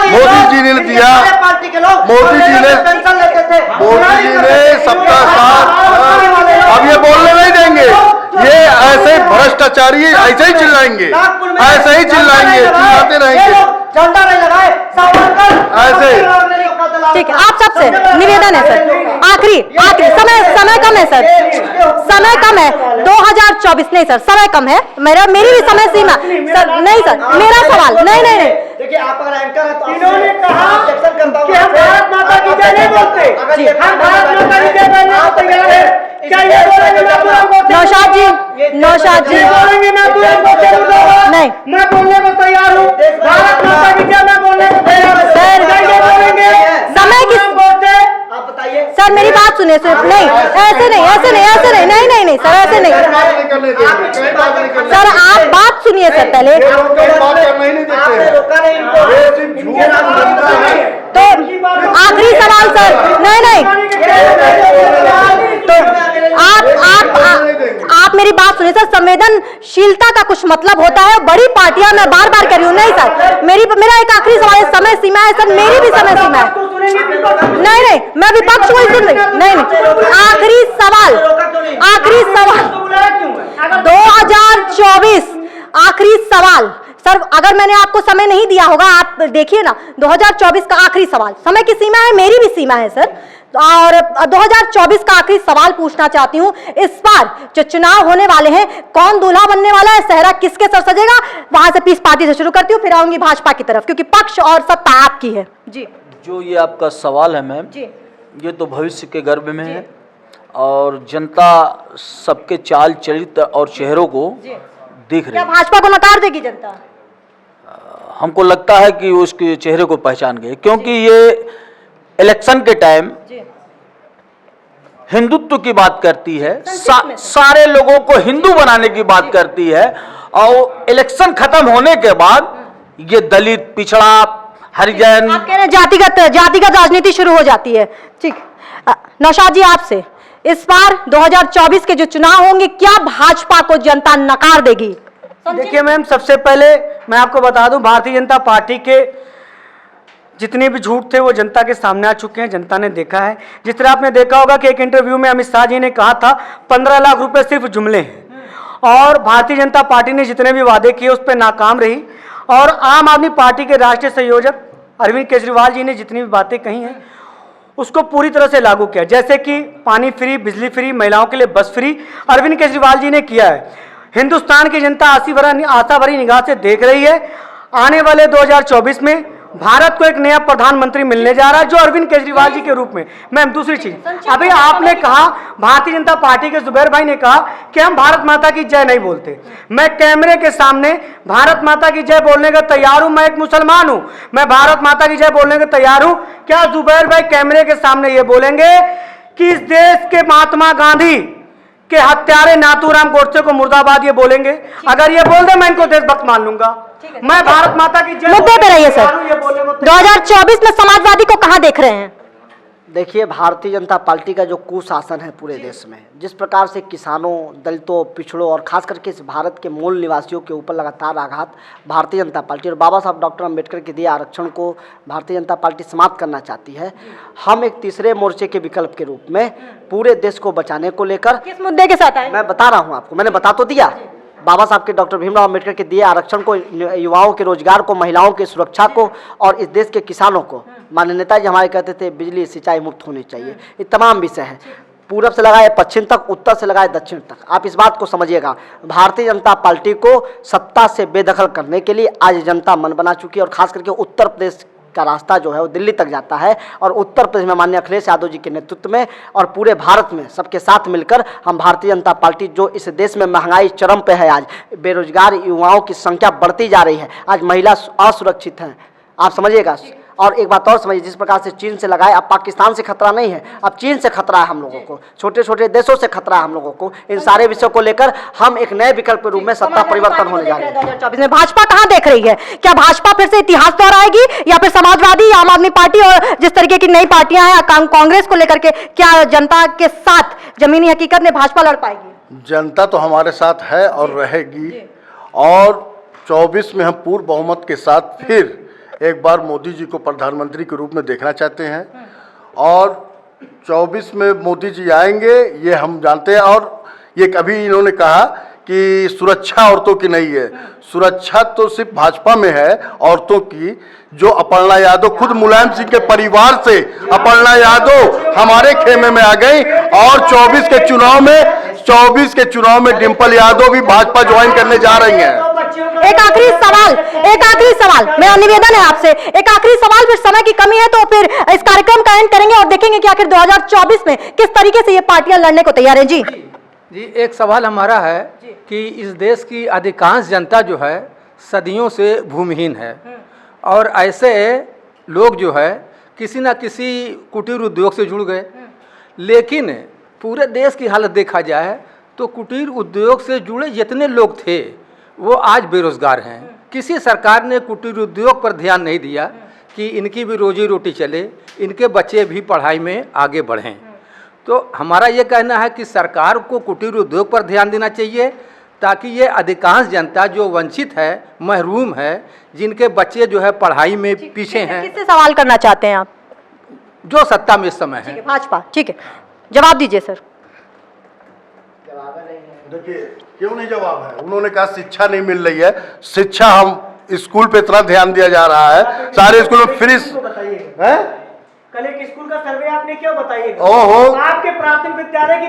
मोदी जी ने दिया। पार्टी के लोग मोदी जी ने सबका साथ। अब ये बोलने नहीं देंगे, ये ऐसे भ्रष्टाचारी ऐसे ही चिल्लाएंगे, चिल्लाते रहेंगे झंडा नहीं लगाए ऐसे। ठीक है, आप सबसे निवेदन है सर, आखिरी समय कम है सर, समय कम है। 2024 नहीं सर, समय कम है, मेरी भी समय सीमा सर। नहीं सर, मेरा सवाल नहीं। देखिए, आप अगर एंकर हैं तो इन्होंने कहा कि हम भारत माता की जय नहीं बोलते, हम भारत माता की जय बोलने को तैयार हैं। क्या ये बोलेंगे ना तुरंत बोलते? नौशाद जी बोलेंगे ना तुरंत बोलते? नहीं, मैं बोलने को तैयार हूँ, भारत माता की जय मैं बोलने को तैयार हूँ। सर, बोलेंगे समय की बोलते। आप बताइए सर, मेरी बात सुनिए सर। नहीं, ऐसे नहीं सर, ऐसे नहीं सर, आप बात सुनिए सर पहले। आपने रोका नहीं इनको। तो आखिरी सवाल सर, नहीं तो आप मेरी बात सुनिए सर। संवेदनशीलता का कुछ मतलब होता है, बड़ी पार्टियां मैं बार कह रही हूँ। नहीं सर, मेरा एक आखिरी सवाल है, समय सीमा है सर, मेरी भी समय सीमा है। नहीं, मैं विपक्ष को ही सुन रही। नहीं, आखिरी सवाल 2024 आखिरी सवाल सर। अगर मैंने आपको समय नहीं दिया होगा, आप देखिए ना, 2024 का आखिरी सवाल। समय की सीमा है, मेरी भी सीमा है सर। और 2024 का आखिरी सवाल पूछना चाहती हूं, इस बार जो चुनाव होने वाले हैं कौन दूल्हा बनने वाला है, सेहरा किसके सर सजेगा? वहां से पीस पार्टी से शुरू करती हूँ, फिर आऊंगी भाजपा की तरफ, क्योंकि पक्ष और सत्ता आपकी है। जी जो ये आपका सवाल है मैम, जी ये तो भविष्य के गर्भ में है और जनता सबके चाल चरित्र और चेहरों को देख रही क्या है। भाजपा को नकार देगी जनता? हमको लगता है कि उसके चेहरे को पहचान गए, क्योंकि ये इलेक्शन के टाइम हिंदुत्व की बात करती है, सारे लोगों को हिंदू बनाने की बात करती है, और इलेक्शन खत्म होने के बाद ये दलित, पिछड़ा, हरिजन, आप कह रहे हैं जातिगत राजनीति शुरू हो जाती है। ठीक, नौशाद जी आपसे, इस बार 2024 के जो चुनाव होंगे क्या भाजपा को जनता नकार देगी? देखिए मैम, सबसे पहले मैं आपको बता दूं, भारतीय जनता पार्टी के जितने भी झूठ थे वो जनता के सामने आ चुके हैं, जनता ने देखा है। जिस तरह आपने देखा होगा कि एक इंटरव्यू में अमित शाह जी ने कहा था 15 लाख रुपए सिर्फ जुमले हैं, और भारतीय जनता पार्टी ने जितने भी वादे किए उस पर नाकाम रही। और आम आदमी पार्टी के राष्ट्रीय संयोजक अरविंद केजरीवाल जी ने जितनी भी बातें कही हैं उसको पूरी तरह से लागू किया, जैसे कि पानी फ्री, बिजली फ्री, महिलाओं के लिए बस फ्री, अरविंद केजरीवाल जी ने किया है। हिंदुस्तान की जनता आशा भरी निगाह से देख रही है। आने वाले 2024 में भारत को एक नया प्रधानमंत्री मिलने जा रहा है, जो अरविंद केजरीवाल जी के रूप में। मैम दूसरी चीज, अभी आपने कहा, भारतीय जनता पार्टी के जुबैर भाई ने कहा कि हम भारत माता की जय नहीं बोलते। मैं कैमरे के सामने भारत माता की जय बोलने का तैयार हूं। मैं एक मुसलमान हूं, मैं भारत माता की जय बोलने का तैयार हूं। क्या जुबैर भाई कैमरे के सामने ये बोलेंगे कि इस देश के महात्मा गांधी के हत्यारे नाथूराम गोडसे को मुर्दाबाद ये बोलेंगे? अगर ये बोल दे मैं इनको देशभक्त मान लूंगा। मैं भारत माता की जय मुद्दे पे रहिए सर। 2024 में समाजवादी को कहां देख रहे हैं? देखिए, भारतीय जनता पार्टी का जो कुशासन है पूरे देश में, जिस प्रकार से किसानों, दलितों, पिछड़ों और खास करके इस भारत के मूल निवासियों के ऊपर लगातार आघात भारतीय जनता पार्टी और बाबा साहब डॉक्टर अंबेडकर के दिए आरक्षण को भारतीय जनता पार्टी समाप्त करना चाहती है। हम एक तीसरे मोर्चे के विकल्प के रूप में पूरे देश को बचाने को लेकर किस मुद्दे के साथ आए? मैं बता रहा हूँ आपको, मैंने बता तो दिया। बाबा साहब के डॉक्टर भीमराव अंबेडकर के दिए आरक्षण को, युवाओं के रोजगार को, महिलाओं की सुरक्षा को और इस देश के किसानों को, माननीय नेताजी हमारे कहते थे बिजली सिंचाई मुक्त होनी चाहिए। ये तमाम विषय है, पूरब से लगाए पश्चिम तक, उत्तर से लगाए दक्षिण तक। आप इस बात को समझिएगा, भारतीय जनता पार्टी को सत्ता से बेदखल करने के लिए आज जनता मन बना चुकी है, और खास करके उत्तर प्रदेश का रास्ता जो है वो दिल्ली तक जाता है, और उत्तर प्रदेश में माननीय अखिलेश यादव जी के नेतृत्व में और पूरे भारत में सबके साथ मिलकर हम भारतीय जनता पार्टी, जो इस देश में महंगाई चरम पे है, आज बेरोजगार युवाओं की संख्या बढ़ती जा रही है, आज महिला असुरक्षित हैं, आप समझिएगा। और एक बात और समझिए, जिस प्रकार से चीन से लगाए, अब पाकिस्तान से खतरा नहीं है, अब चीन से खतरा है हम लोगों को, छोटे छोटे देशों से खतरा है हम लोगों को। इन सारे विषयों को लेकर हम एक नए विकल्प के रूप में सत्ता परिवर्तन होने जा रहे हैं। 2024 में भाजपा कहां देख रही है? क्या भाजपा फिर से इतिहास दोहराएगी, या फिर समाजवादी, आम आदमी पार्टी और जिस तरीके की नई पार्टियां हैं कांग्रेस को लेकर के, क्या जनता के साथ जमीनी हकीकत में भाजपा लड़ पाएगी? जनता तो हमारे साथ है और रहेगी, और 24 में हम पूर्ण बहुमत के साथ फिर एक बार मोदी जी को प्रधानमंत्री के रूप में देखना चाहते हैं, और 24 में मोदी जी आएंगे ये हम जानते हैं। और ये कभी इन्होंने कहा कि सुरक्षा औरतों की नहीं है, सुरक्षा तो सिर्फ भाजपा में है औरतों की। जो अपर्णा यादव, खुद मुलायम सिंह के परिवार से अपर्णा यादव हमारे खेमे में आ गई, और 24 के चुनाव में डिम्पल यादव भी भाजपा ज्वाइन करने जा रही हैं। एक आखिरी सवाल मेरा निवेदन है आपसे, एक आखिरी सवाल, फिर समय की कमी है तो फिर इस कार्यक्रम का एंड करेंगे और देखेंगे कि आखिर 2024 में किस तरीके से ये पार्टियां लड़ने को तैयार हैं। जी एक सवाल हमारा है कि इस देश की अधिकांश जनता जो है सदियों से भूमिहीन है, और ऐसे लोग जो है किसी न किसी कुटीर उद्योग से जुड़ गए, लेकिन पूरे देश की हालत देखा जाए तो कुटीर उद्योग से जुड़े जितने लोग थे वो आज बेरोजगार हैं। किसी सरकार ने कुटीर उद्योग पर ध्यान नहीं दिया कि इनकी भी रोजी रोटी चले, इनके बच्चे भी पढ़ाई में आगे बढ़ें। तो हमारा ये कहना है कि सरकार को कुटीर उद्योग पर ध्यान देना चाहिए, ताकि ये अधिकांश जनता जो वंचित है, महरूम है, जिनके बच्चे जो है पढ़ाई में पीछे हैं। किससे सवाल करना चाहते हैं आप? जो सत्ता में इस समय है, भाजपा। ठीक है, जवाब दीजिए सर। देखिए, क्यों नहीं जवाब है? उन्होंने कहा शिक्षा नहीं मिल रही है। शिक्षा, हम स्कूल पे इतना ध्यान दिया जा रहा है, सारे स्कूल में फ्री है। कल एक स्कूल का सर्वे आपने क्यों बताइएगा? ओहो। आपके प्राथमिक विद्यालय की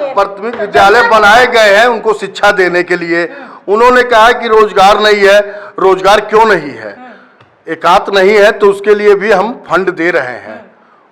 प्राथमिक विद्यालय बनाए गए हैं उनको शिक्षा देने के लिए। उन्होंने कहा कि रोजगार नहीं है, रोजगार क्यों नहीं है? एकात नहीं है तो उसके लिए भी हम फंड दे रहे हैं,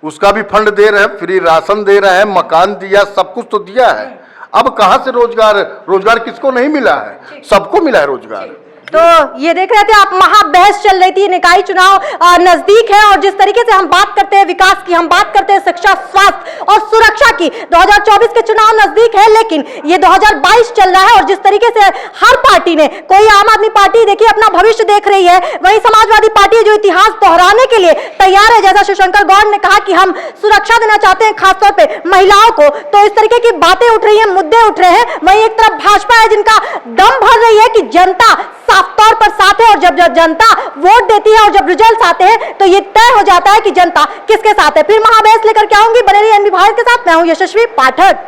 उसका भी फंड दे रहे हैं, फ्री राशन दे रहे हैं, मकान दिया, सब कुछ तो दिया है। अब कहां से रोजगार किसको नहीं मिला है? सबको मिला है रोजगार। तो ये देख रहे थे आप, महाबहस चल रही थी, निकाय चुनाव नजदीक है और जिस तरीके से हम बात करते हैं विकास की, हम बात करते हैं शिक्षा, स्वास्थ्य और सुरक्षा की। 2024 के चुनाव नजदीक है लेकिन ये 2022 चल रहा है और जिस तरीके से हर पार्टी ने, कोई आम आदमी पार्टी देखिए अपना भविष्य देख रही है, वही समाजवादी पार्टी जो इतिहास दोहराने के लिए तैयार है। जैसा शिवशंकर गौड़ ने कहा कि हम सुरक्षा देना चाहते हैं खासतौर पर महिलाओं को, तो इस तरीके की बातें उठ रही है, मुद्दे उठ रहे हैं। वहीं एक तरफ भाजपा है जिनका दम भर रही है कि जनता साफ तौर पर साथ है और जब जनता वोट देती है और जब रिजल्ट आते हैं तो ये तय हो जाता है कि जनता किसके साथ है। फिर महाबहस लेकर के आऊंगी, बने रहिए एनबी भारत के साथ। मैं हूं यशस्वी पाठक।